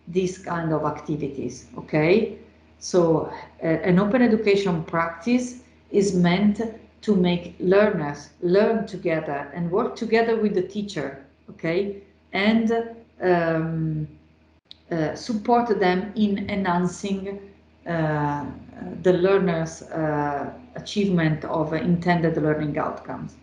these kind of activities, okay? So an open education practice is meant to make learners learn together and work together with the teacher, okay? And support them in enhancing the learner's achievement of intended learning outcomes.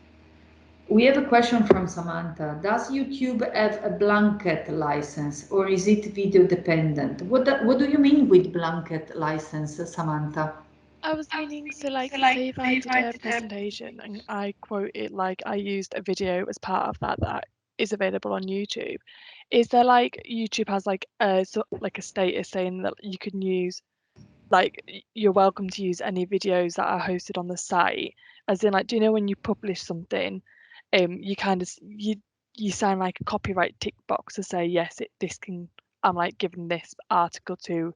We have a question from Samantha. Does YouTube have a blanket license or is it video dependent? What do you mean with blanket license, Samantha? I was meaning, so like, say if I did a presentation and I quote it, like I used a video as part of that is available on YouTube. Is there like, YouTube has like a status saying that you can use, like you're welcome to use any videos that are hosted on the site? As in, like, do you know when you publish something, you kind of you sign like a copyright tick box to say yes, I'm like giving this article to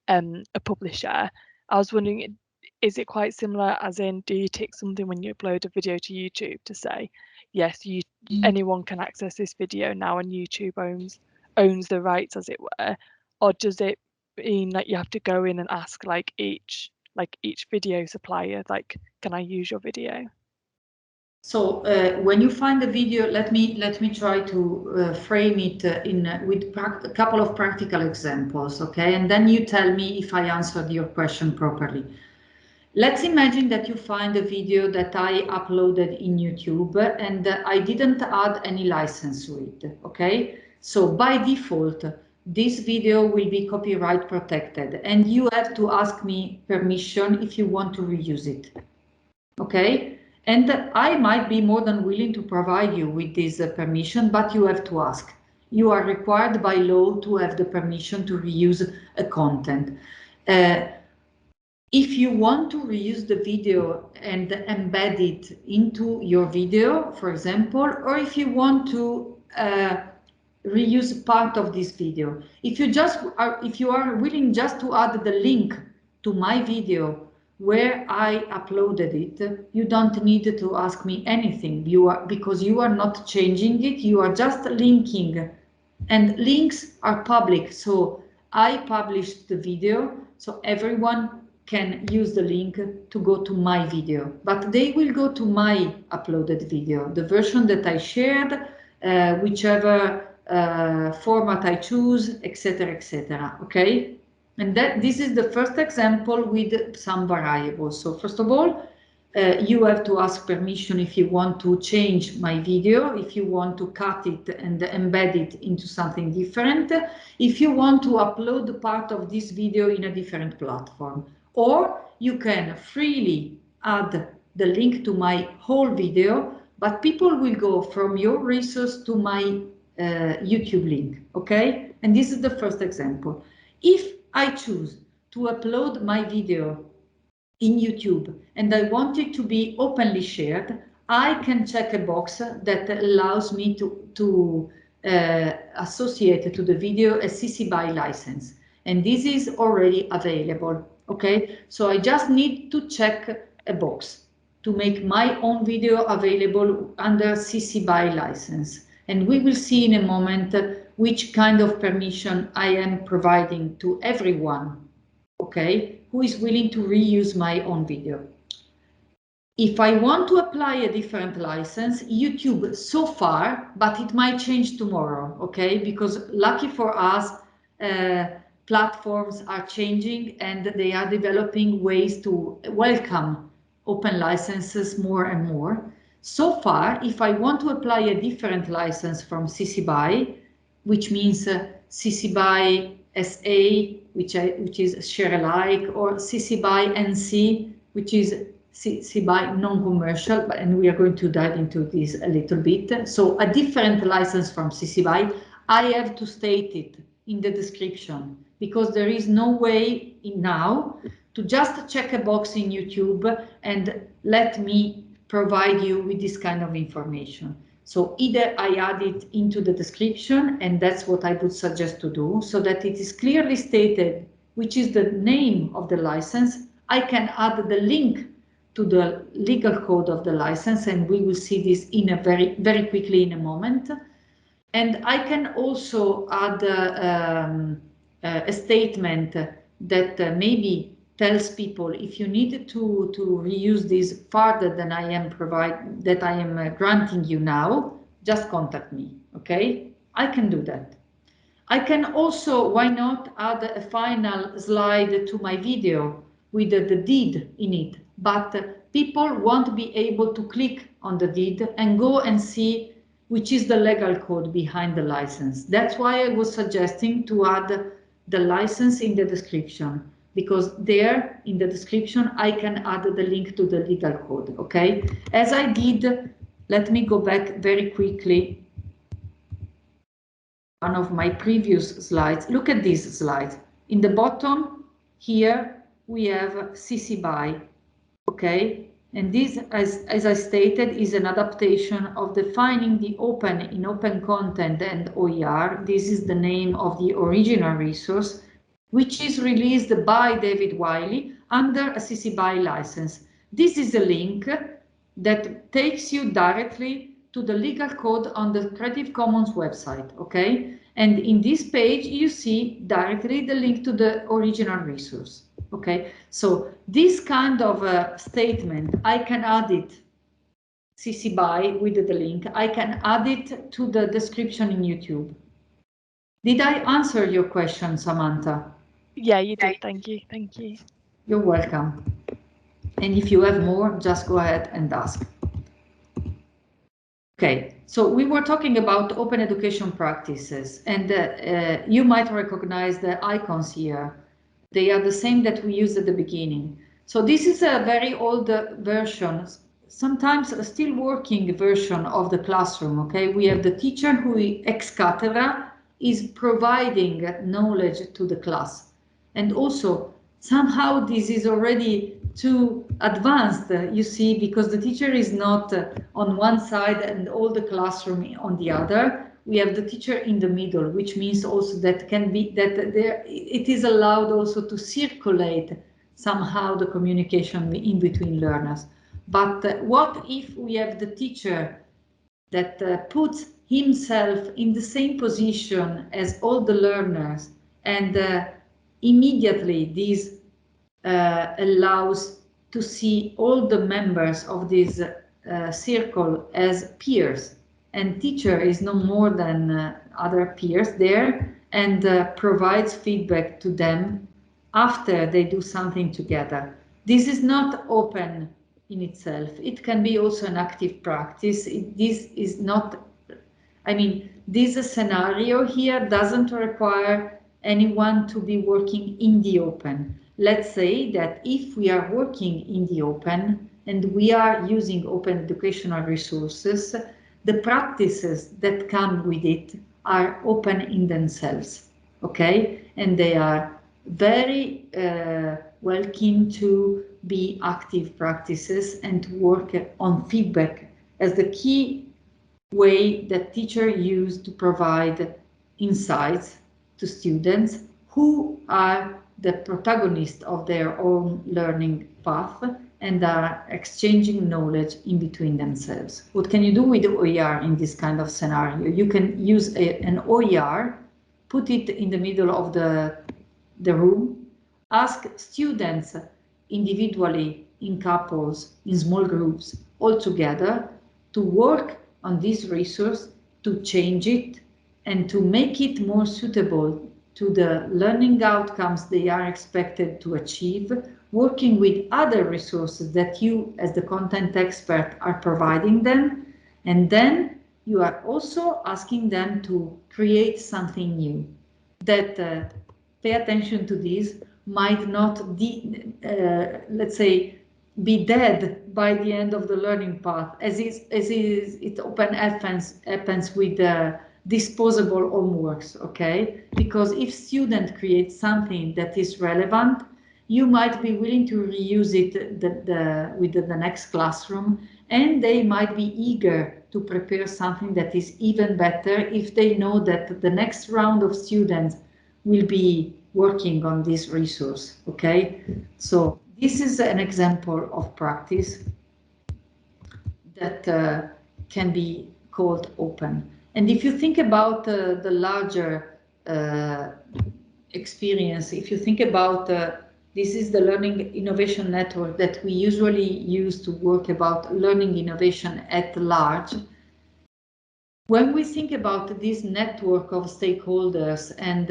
a publisher. I was wondering, is it quite similar, as in, do you tick something when you upload a video to YouTube to say yes, anyone can access this video now and YouTube owns the rights, as it were? Or does it mean like you have to go in and ask like each video supplier, like, can I use your video? So when you find the video, let me try to frame it with a couple of practical examples, okay? And then you tell me if I answered your question properly. Let's imagine that you find a video that I uploaded in YouTube and I didn't add any license to it, okay? So by default, this video will be copyright protected and you have to ask me permission if you want to reuse it, okay? And I might be more than willing to provide you with this permission, but you have to ask. You are required by law to have the permission to reuse a content. If you want to reuse the video and embed it into your video, for example, or if you want to reuse part of this video, if you are willing just to add the link to my video where I uploaded it, you don't need to ask me anything. Because you are not changing it, you are just linking, and links are public. So I published the video, so everyone can use the link to go to my video, but they will go to my uploaded video, the version that I shared, whichever format I choose, etc., etc. Okay, and this is the first example with some variables. So first of all, you have to ask permission if you want to change my video, if you want to cut it and embed it into something different, if you want to upload part of this video in a different platform, or you can freely add the link to my whole video, but people will go from your resource to my YouTube link, okay? And this is the first example. If I choose to upload my video in YouTube and I want it to be openly shared, I can check a box that allows me to associate to the video a CC BY license, and this is already available. Okay, so I just need to check a box to make my own video available under CC BY license, and we will see in a moment which kind of permission I am providing to everyone, okay, who is willing to reuse my own video. If I want to apply a different license, YouTube so far, but it might change tomorrow, okay, because lucky for us, platforms are changing and they are developing ways to welcome open licenses more and more. So far, if I want to apply a different license from CC BY, which means CC BY SA, which is share alike, or CC BY NC, which is CC BY non-commercial, and we are going to dive into this a little bit. So a different license from CC BY, I have to state it in the description, because there is no way now to just check a box in YouTube and let me provide you with this kind of information. So either I add it into the description, and that's what I would suggest to do, so that it is clearly stated which is the name of the license. I can add the link to the legal code of the license, and we will see this in a very quickly in a moment. And I can also add a statement that maybe tells people, if you need to reuse this farther than I am granting you now, just contact me, okay? I can do that. I can also, why not, add a final slide to my video with the deed in it, but people won't be able to click on the deed and go and see which is the legal code behind the license. That's why I was suggesting to add the license in the description, because there in the description I can add the link to the legal code, okay? As I did, let me go back very quickly. One of my previous slides. Look at this slide. In the bottom here we have CC BY, okay? And this, as I stated, is an adaptation of defining the open in open content and OER. This is the name of the original resource, which is released by David Wiley under a CC BY license. This is a link that takes you directly to the legal code on the Creative Commons website, okay? And in this page, you see directly the link to the original resource. Okay, so this kind of a statement, I can add it CC BY with the link. I can add it to the description in YouTube. Did I answer your question, Samantha? Yeah, you did. Thank you. Thank you. You're welcome. And if you have more, just go ahead and ask. Okay, so we were talking about open education practices, and you might recognize the icons here. They are the same that we used at the beginning. So this is a very old version, sometimes a still working version of the classroom. Okay, we have the teacher who ex cathedra is providing knowledge to the class, and also somehow this is already too advanced, you see, because the teacher is not on one side and all the classroom on the other. We have the teacher in the middle, which means also that can be that there it is allowed also to circulate somehow the communication in between learners. But what if we have the teacher that puts himself in the same position as all the learners, and immediately this allows to see all the members of this circle as peers, and teacher is no more than other peers there, and provides feedback to them after they do something together. This is not open in itself. It can be also an active practice. This is not, I mean, this scenario here doesn't require anyone to be working in the open. Let's say that if we are working in the open and we are using open educational resources, the practices that come with it are open in themselves, okay? And they are very well keen to be active practices and to work on feedback as the key way that teachers use to provide insights to students who are the protagonists of their own learning path and are exchanging knowledge in between themselves. What can you do with OER in this kind of scenario? You can use an OER, put it in the middle of the room, ask students individually, in couples, in small groups, all together, to work on this resource, to change it, and to make it more suitable to the learning outcomes they are expected to achieve, working with other resources that you, as the content expert, are providing them. And then you are also asking them to create something new that, pay attention to this, might not, let's say, be dead by the end of the learning path, as it often happens with disposable homeworks, okay? Because if student creates something that is relevant, you might be willing to reuse it with the next classroom, and they might be eager to prepare something that is even better if they know that the next round of students will be working on this resource, okay? So this is an example of practice that can be called open. And if you think about the larger experience, if you think about this is the Learning Innovation Network that we usually use to work about learning innovation at large. When we think about this network of stakeholders and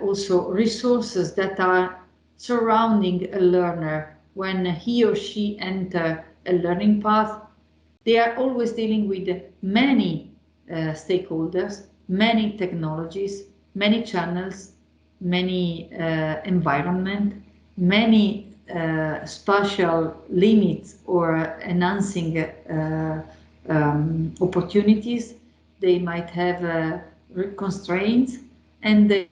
also resources that are surrounding a learner when he or she enters a learning path, they are always dealing with many stakeholders, many technologies, many channels, many environment, many spatial limits or enhancing opportunities. They might have constraints, and they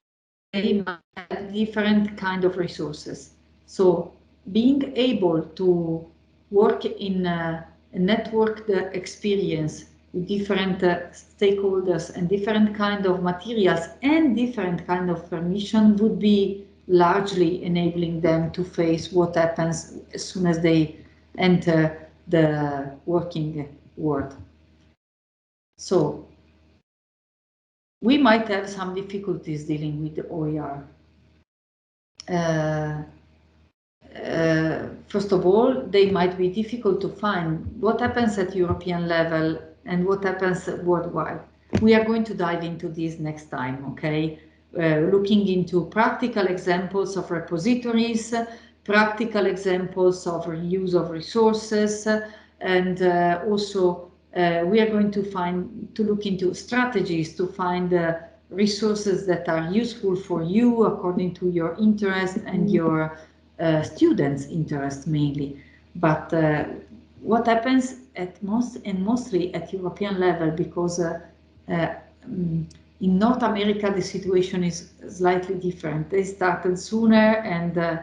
might have different kind of resources. So being able to work in a networked experience with different stakeholders and different kind of materials and different kind of permission would be largely enabling them to face what happens as soon as they enter the working world. So we might have some difficulties dealing with the OER. First of all, they might be difficult to find. What happens at European level and what happens worldwide? We are going to dive into this next time, okay? Looking into practical examples of repositories, practical examples of reuse of resources, and also we are going to look into strategies to find resources that are useful for you according to your interest and your students' interest mainly. But what happens at mostly at European level, because in North America the situation is slightly different. They started sooner, and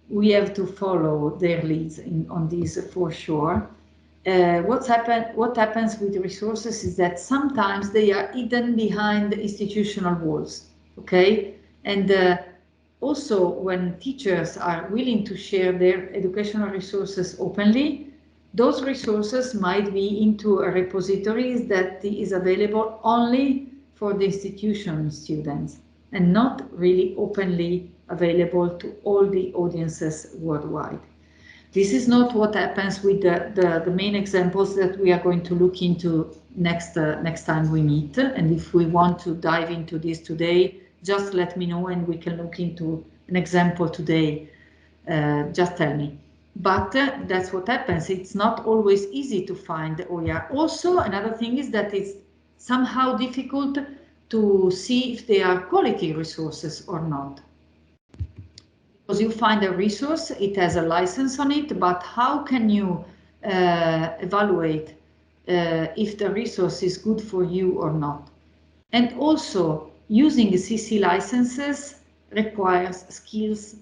we have to follow their leads on this for sure. What happens with resources is that sometimes they are hidden behind the institutional walls, okay? And also, when teachers are willing to share their educational resources openly, those resources might be into a repository that is available only for the institution students and not really openly available to all the audiences worldwide. This is not what happens with the main examples that we are going to look into next time we meet. And if we want to dive into this today, just let me know and we can look into an example today. Just tell me. But that's what happens. It's not always easy to find the OER. Also, another thing is that it's somehow difficult to see if they are quality resources or not. Because you find a resource, it has a license on it, but how can you evaluate if the resource is good for you or not? And also, using CC licenses requires skills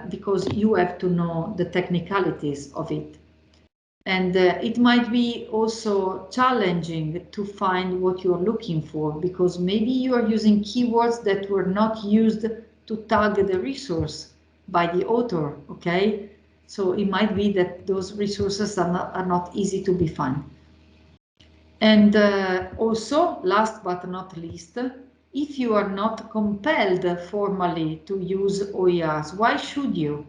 because you have to know the technicalities of it. And it might be also challenging to find what you're looking for, because maybe you are using keywords that were not used to tag the resource by the author, okay? So it might be that those resources are not easy to be found. And also, last but not least, if you are not compelled formally to use OERs, why should you?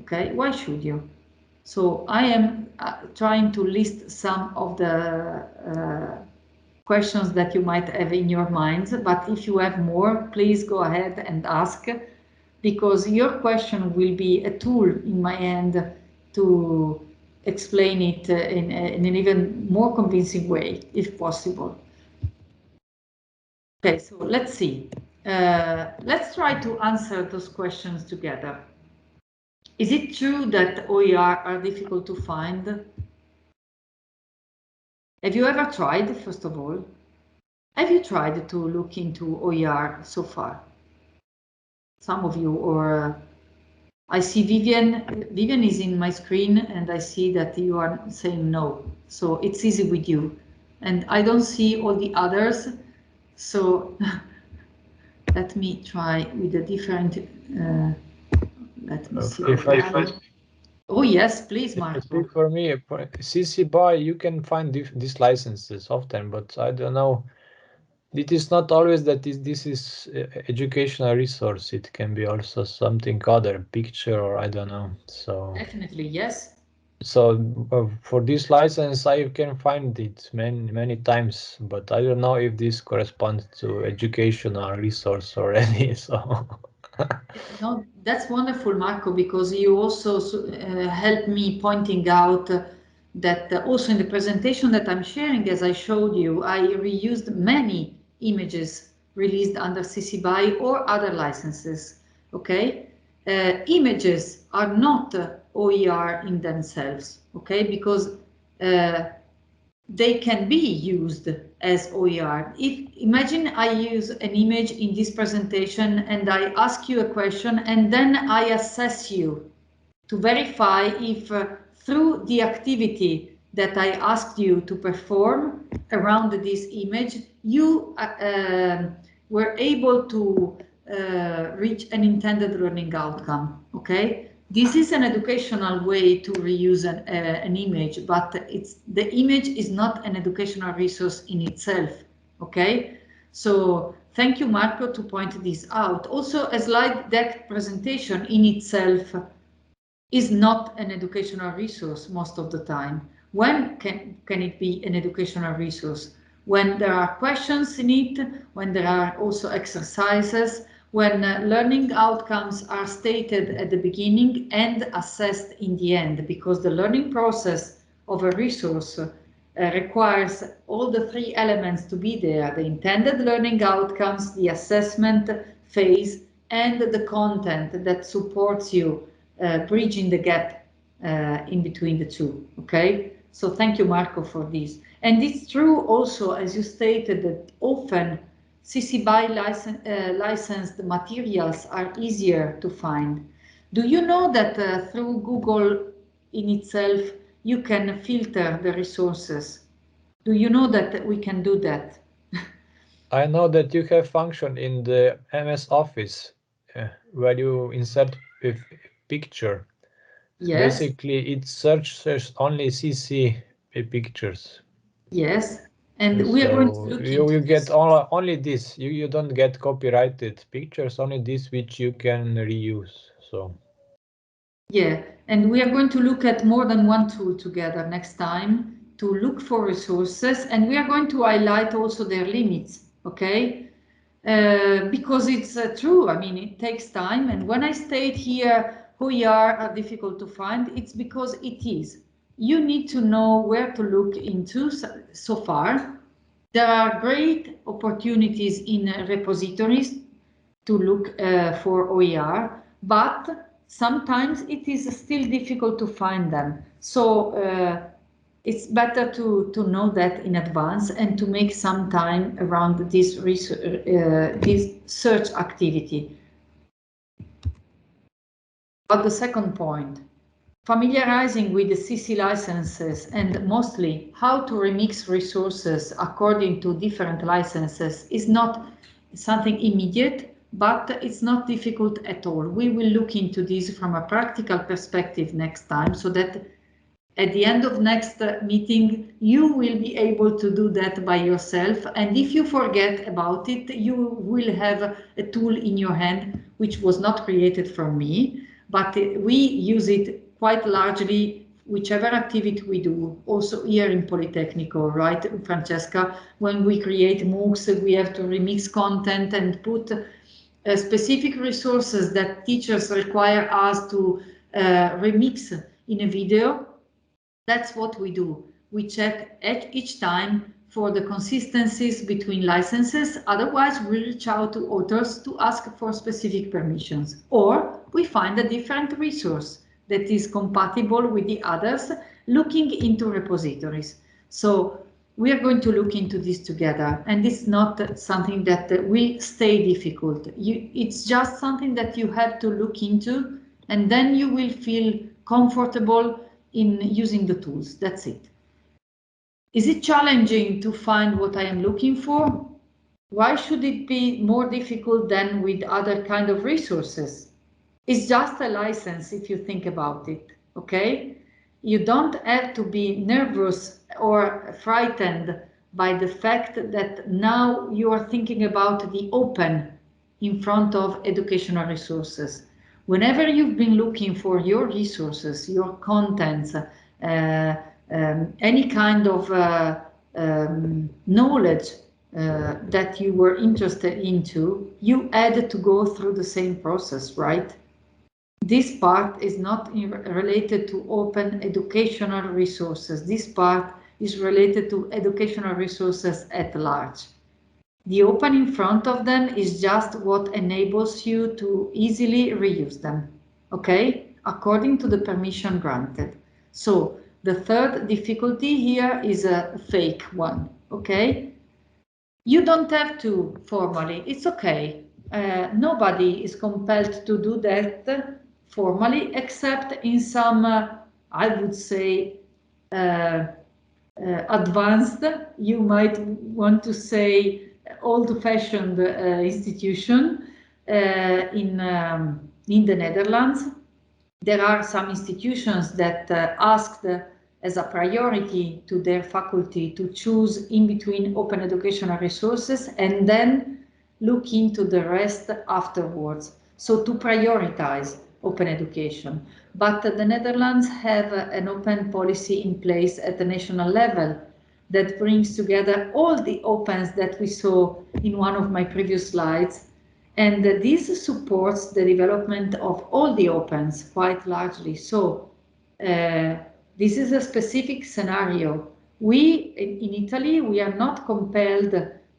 Okay, why should you? So I am trying to list some of the questions that you might have in your minds, but if you have more, please go ahead and ask, because your question will be a tool in my hand to explain it in an even more convincing way, if possible. Okay, so let's see. Let's try to answer those questions together. Is it true that OER are difficult to find? Have you ever tried, first of all? Have you tried to look into OER so far? Some of you, or I see Vivian. Vivian is in my screen and I see that you are saying no. So it's easy with you. And I don't see all the others. So let me try with a different, let me see. Oh yes, please, Marco. For me, CC BY, you can find these licenses often, but I don't know. It is not always that this is educational resource. It can be also something other, picture, or I don't know. So definitely yes. So for this license, I can find it many times, but I don't know if this corresponds to educational resource already. So. No, that's wonderful, Marco, because you also helped me pointing out that also in the presentation that I'm sharing, as I showed you, I reused many images released under CC BY or other licenses. Okay, images are not OER in themselves. Okay, because they can be used as OER. Imagine I use an image in this presentation and I ask you a question and then I assess you to verify if through the activity that I asked you to perform around this image, you were able to reach an intended learning outcome, okay? This is an educational way to reuse an image, but the image is not an educational resource in itself, Okay, so thank you, Marco, to point this out. Also, a slide deck presentation in itself is not an educational resource most of the time. When can it be an educational resource? When there are questions in it, when there are also exercises, when learning outcomes are stated at the beginning and assessed in the end, because the learning process of a resource requires all the three elements to be there: the intended learning outcomes, the assessment phase, and the content that supports you bridging the gap in between the two. Okay, so thank you, Marco, for this. And it's true also, as you stated, that often CC BY licensed materials are easier to find. Do you know that through Google in itself you can filter the resources? Do you know that we can do that? I know that you have function in the MS Office where you insert a picture. Yes. Basically, it searches only CC pictures. Yes. And we are going to look into you this. get only this. You don't get copyrighted pictures, only this which you can reuse. So yeah, and we are going to look at more than one tool together next time to look for resources, and we are going to highlight also their limits, okay? Because it's true, I mean, it takes time, and when I state here OER are difficult to find, it's because it is. You need to know where to look into so far. There are great opportunities in repositories to look for OER, but sometimes it is still difficult to find them. So it's better to know that in advance and to make some time around this search activity. But the second point, familiarizing with the CC licenses and mostly how to remix resources according to different licenses is not something immediate, but it's not difficult at all. We will look into this from a practical perspective next time, so that at the end of next meeting, you will be able to do that by yourself. And if you forget about it, you will have a tool in your hand, which was not created from me, but we use it quite largely whichever activity we do, also here in Politecnico, right, Francesca? When we create MOOCs, we have to remix content and put specific resources that teachers require us to remix in a video. That's what we do. We check at each time for the consistencies between licenses. Otherwise, we reach out to authors to ask for specific permissions. Or we find a different resource that is compatible with the others, looking into repositories. So we are going to look into this together, and it's not something that will stay difficult. It's just something that you have to look into, and then you will feel comfortable in using the tools. That's it. Is it challenging to find what I am looking for? Why should it be more difficult than with other kind of resources? It's just a license if you think about it, okay? You don't have to be nervous or frightened by the fact that now you are thinking about the open in front of educational resources. Whenever you've been looking for your resources, your contents, any kind of knowledge that you were interested into, you had to go through the same process, right? This part is not related to open educational resources. This part is related to educational resources at large. The open in front of them is just what enables you to easily reuse them, okay? According to the permission granted. So the third difficulty here is a fake one, okay? You don't have to formally, it's okay. Nobody is compelled to do that formally, except in some, I would say, advanced, you might want to say old-fashioned institution in the Netherlands. There are some institutions that asked as a priority to their faculty to choose in between open educational resources and then look into the rest afterwards. So to prioritize open education. But the Netherlands have an open policy in place at the national level that brings together all the opens that we saw in one of my previous slides. And this supports the development of all the opens quite largely. So this is a specific scenario. We, in Italy, we are not compelled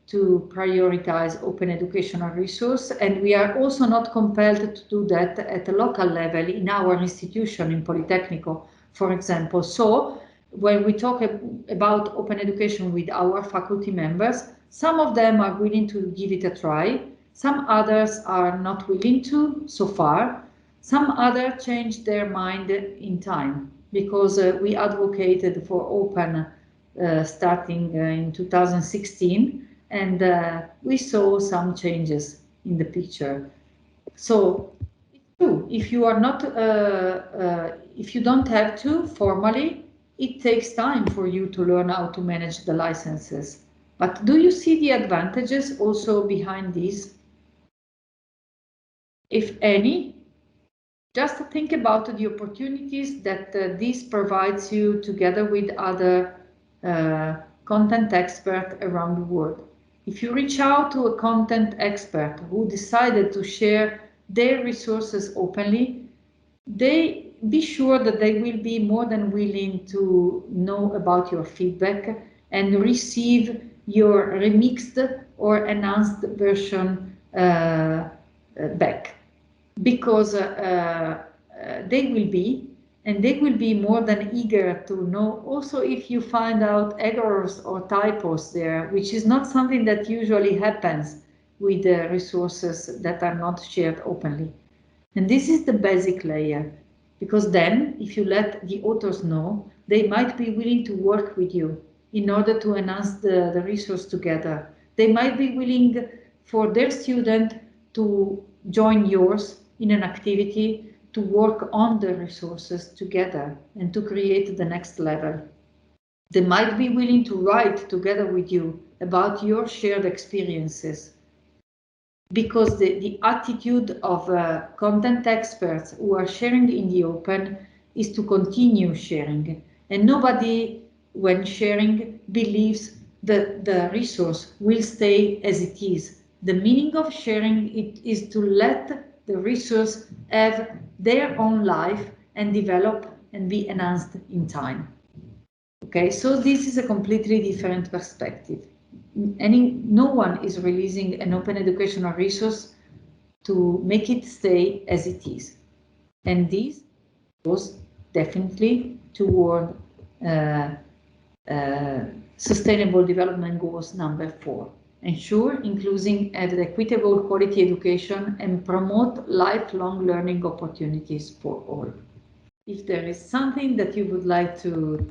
to prioritize open educational resource, and we are also not compelled to do that at a local level in our institution, in Politecnico, for example. So when we talk about open education with our faculty members, some of them are willing to give it a try, some others are not willing to so far, some others change their mind in time, because we advocated for open starting in 2016, and we saw some changes in the picture. So it's true, if you are not, if you don't have to formally, it takes time for you to learn how to manage the licenses. But do you see the advantages also behind this? If any, just think about the opportunities that this provides you together with other content experts around the world. If you reach out to a content expert who decided to share their resources openly, be sure that they will be more than willing to know about your feedback and receive your remixed or enhanced version back. Because they will be more than eager to know also if you find out errors or typos there, which is not something that usually happens with the resources that are not shared openly. And this is the basic layer, because then if you let the authors know, they might be willing to work with you in order to enhance the resource together. They might be willing for their student to join yours in an activity to work on the resources together and to create the next level. They might be willing to write together with you about your shared experiences, because the attitude of content experts who are sharing in the open is to continue sharing, and nobody, when sharing, believes that the resource will stay as it is. The meaning of sharing it is to let the resource have their own life and develop and be enhanced in time. Okay, so this is a completely different perspective. No one is releasing an open educational resource to make it stay as it is. And this goes definitely toward Sustainable Development Goals number 4. Ensure inclusive and equitable quality education and promote lifelong learning opportunities for all. If there is something that you would like to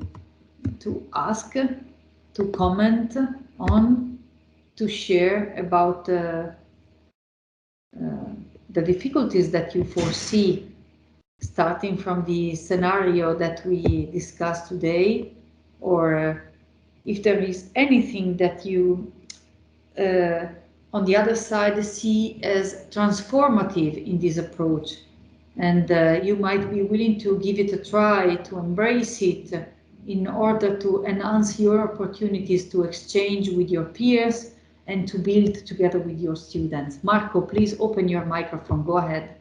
ask, to comment on, to share about the difficulties that you foresee starting from the scenario that we discussed today, or if there is anything that you on the other side see as transformative in this approach, and you might be willing to give it a try, to embrace it in order to enhance your opportunities to exchange with your peers and to build together with your students. Marco, please open your microphone. Go ahead.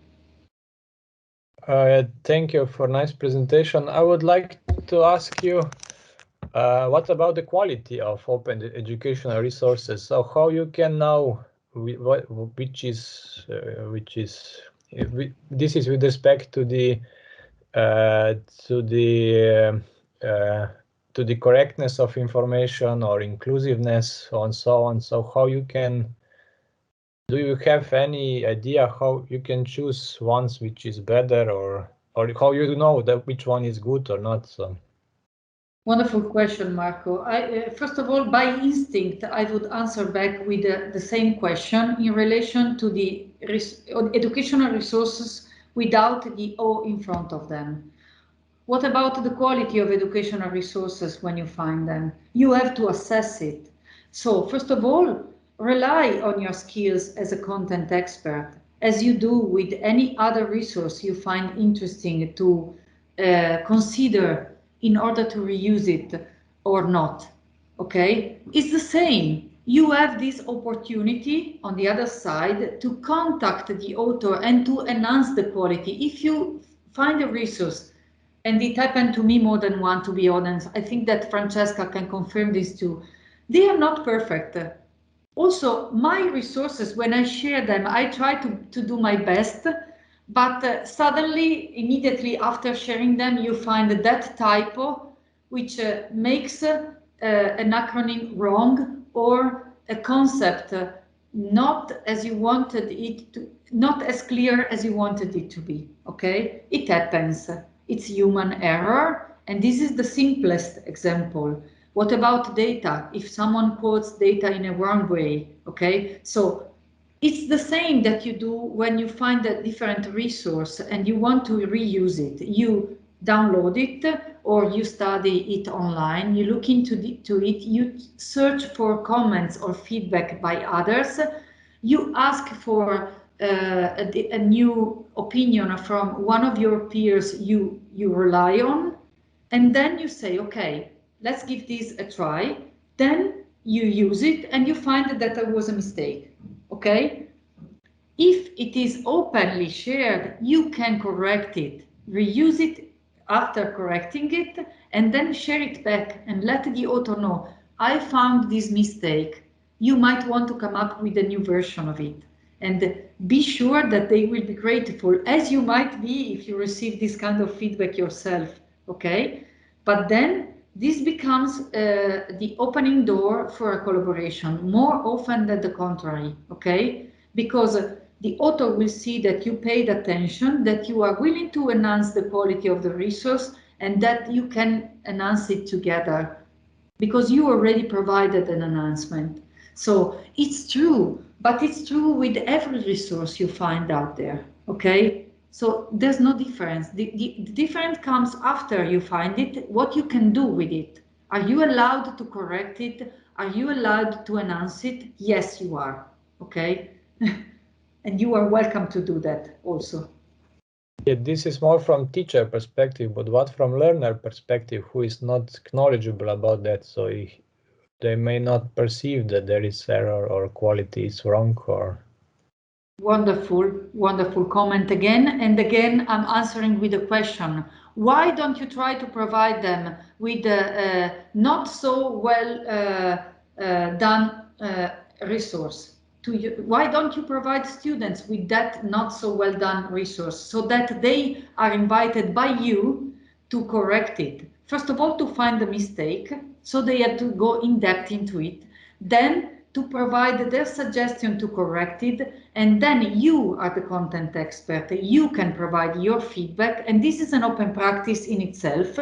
Thank you for a nice presentation. I would like to ask you, what about the quality of open educational resources? So how you can know this is with respect to the correctness of information or inclusiveness and so on. So how you can, do you have any idea how you can choose ones which is better, or how you know that which one is good or not? So. Wonderful question, Marco. First of all, by instinct, I would answer back with the same question in relation to the educational resources without the O in front of them. What about the quality of educational resources when you find them? You have to assess it. So first of all, rely on your skills as a content expert, as you do with any other resource you find interesting to consider in order to reuse it or not. Okay, it's the same. You have this opportunity on the other side to contact the author and to enhance the quality. If you find a resource, and it happened to me more than one, to be honest, I think that Francesca can confirm this too, they are not perfect. Also, my resources, when I share them, I try to do my best, but suddenly, immediately after sharing them, you find that typo, which makes an acronym wrong, or a concept not as you wanted it to, not as clear as you wanted it to be. Okay, it happens. It's human error, and this is the simplest example. What about data? If someone quotes data in a wrong way, okay? So it's the same that you do when you find a different resource and you want to reuse it. You download it or you study it online, you look into it, you search for comments or feedback by others, you ask for a new opinion from one of your peers you rely on, and then you say, okay, let's give this a try. Then you use it and you find that there was a mistake. Okay? If it is openly shared, you can correct it, reuse it after correcting it, and then share it back and let the author know, I found this mistake. You might want to come up with a new version of it. And be sure that they will be grateful, as you might be if you receive this kind of feedback yourself. Okay? But then this becomes the opening door for a collaboration, more often than the contrary. Okay? Because the author will see that you paid attention, that you are willing to enhance the quality of the resource, and that you can enhance it together, because you already provided an enhancement. So it's true, but it's true with every resource you find out there, okay? So there's no difference. The difference comes after you find it, what you can do with it. Are you allowed to correct it? Are you allowed to enhance it? Yes, you are, okay? And you are welcome to do that also. Yeah, this is more from teacher perspective, but what from learner perspective, who is not knowledgeable about that, so they may not perceive that there is error or quality is wrong or... Wonderful, wonderful comment again. And again, I'm answering with a question. Why don't you try to provide them with not so well done resource? Why don't you provide students with that not so well done resource so that they are invited by you to correct it? First of all, to find the mistake, so they have to go in depth into it. Then to provide their suggestion to correct it, and then you are the content expert. You can provide your feedback, and this is an open practice in itself.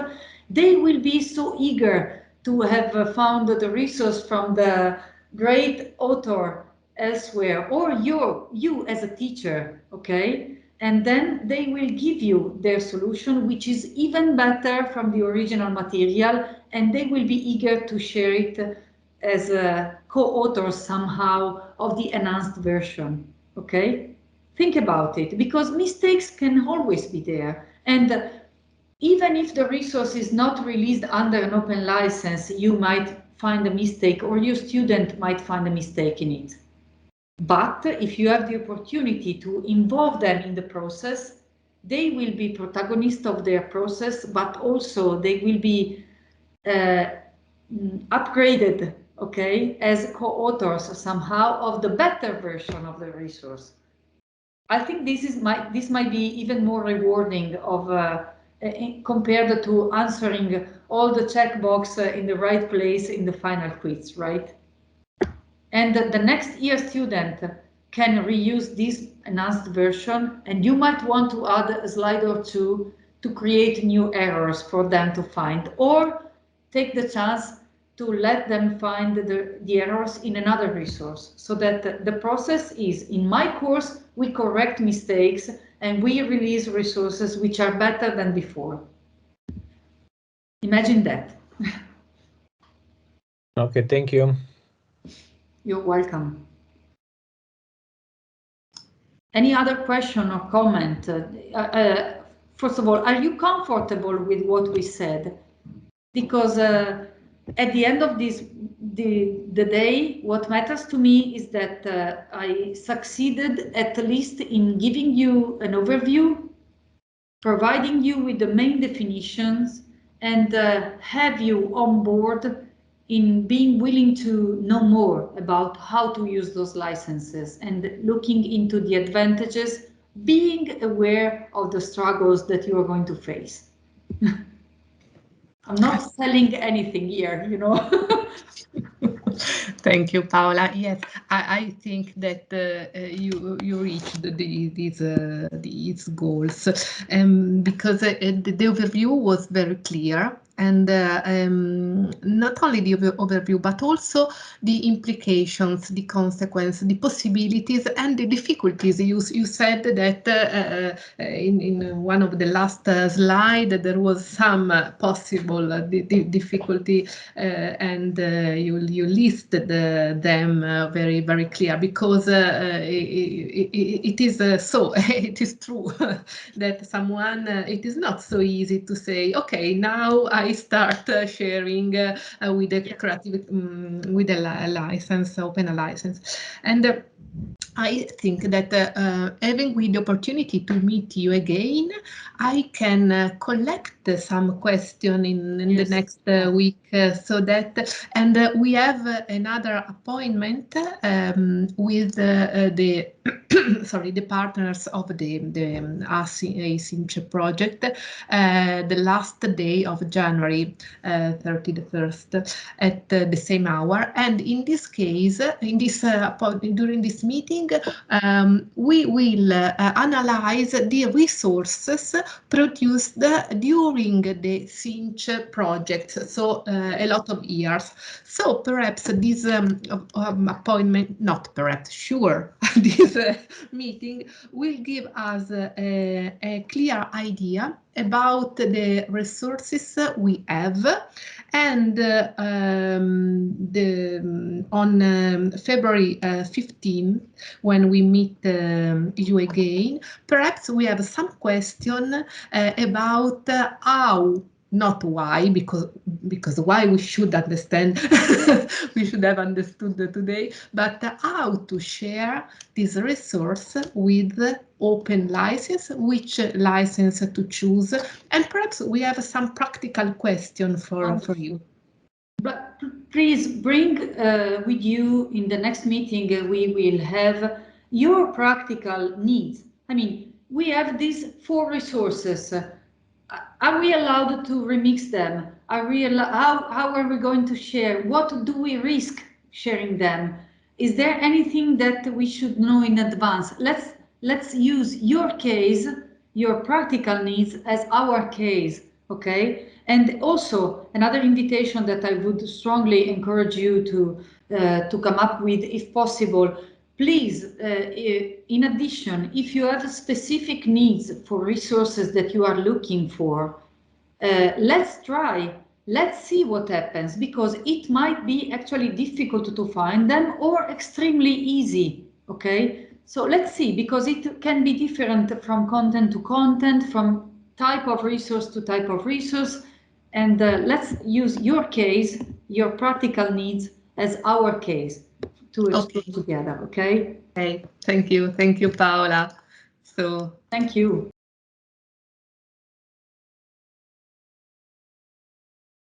They will be so eager to have found the resource from the great author elsewhere, or you as a teacher, okay? And then they will give you their solution, which is even better from the original material, and they will be eager to share it as a co-author somehow of the enhanced version, okay? Think about it, because mistakes can always be there. And even if the resource is not released under an open license, you might find a mistake, or your student might find a mistake in it. But if you have the opportunity to involve them in the process, they will be protagonists of their process, but also they will be upgraded, okay, as co-authors somehow of the better version of the resource. I think this might be even more rewarding compared to answering all the checkbox in the right place in the final quiz, right? And the next year student can reuse this enhanced version, and you might want to add a slide or two to create new errors for them to find, or take the chance to let them find the errors in another resource, so that the process is, in my course, we correct mistakes and we release resources which are better than before. Imagine that. Okay, thank you. You're welcome. Any other question or comment? First of all, are you comfortable with what we said? Because at the end of the day, what matters to me is that I succeeded at least in giving you an overview, providing you with the main definitions, and have you on board in being willing to know more about how to use those licenses and looking into the advantages, being aware of the struggles that you are going to face. I'm not selling anything here, you know. Thank you, Paola. Yes, I think that you reached these goals because the overview was very clear. And not only the overview, but also the implications, the consequences, the possibilities, and the difficulties. You said that in one of the last slide there was some possible difficulty, and you listed them very, very clear, because it is so. It is true that someone it is not so easy to say, okay, now I start sharing with a creative with a license, open a license. And I think that having with the opportunity to meet you again, I can collect some questions in Yes. the next week, so that, and we have another appointment with the sorry, the partners of the CINCH project, the last day of January 31st at the same hour. And in this case, in this during this meeting, we will analyze the resources produced during the CINCH project, so a lot of years. So perhaps this appointment, not perhaps, sure, this meeting will give us a clear idea about the resources we have. And on February 15, when we meet you again, perhaps we have some question about how, not why, because why we should understand, we should have understood today, but how to share this resource with open license, which license to choose, and perhaps we have some practical question for you. But please bring with you in the next meeting, we will have your practical needs. I mean, we have these 4 resources. Are we allowed to remix them? Are we how are we going to share? What do we risk sharing them? Is there anything that we should know in advance? Let's use your case, your practical needs as our case, okay? And also another invitation that I would strongly encourage you to come up with, if possible. Please, in addition, if you have specific needs for resources that you are looking for, let's try. Let's see what happens, because it might be actually difficult to find them or extremely easy, okay? So let's see, because it can be different from content to content, from type of resource to type of resource. And let's use your case, your practical needs as our case to explore together, okay? Okay, thank you, Paola. So thank you.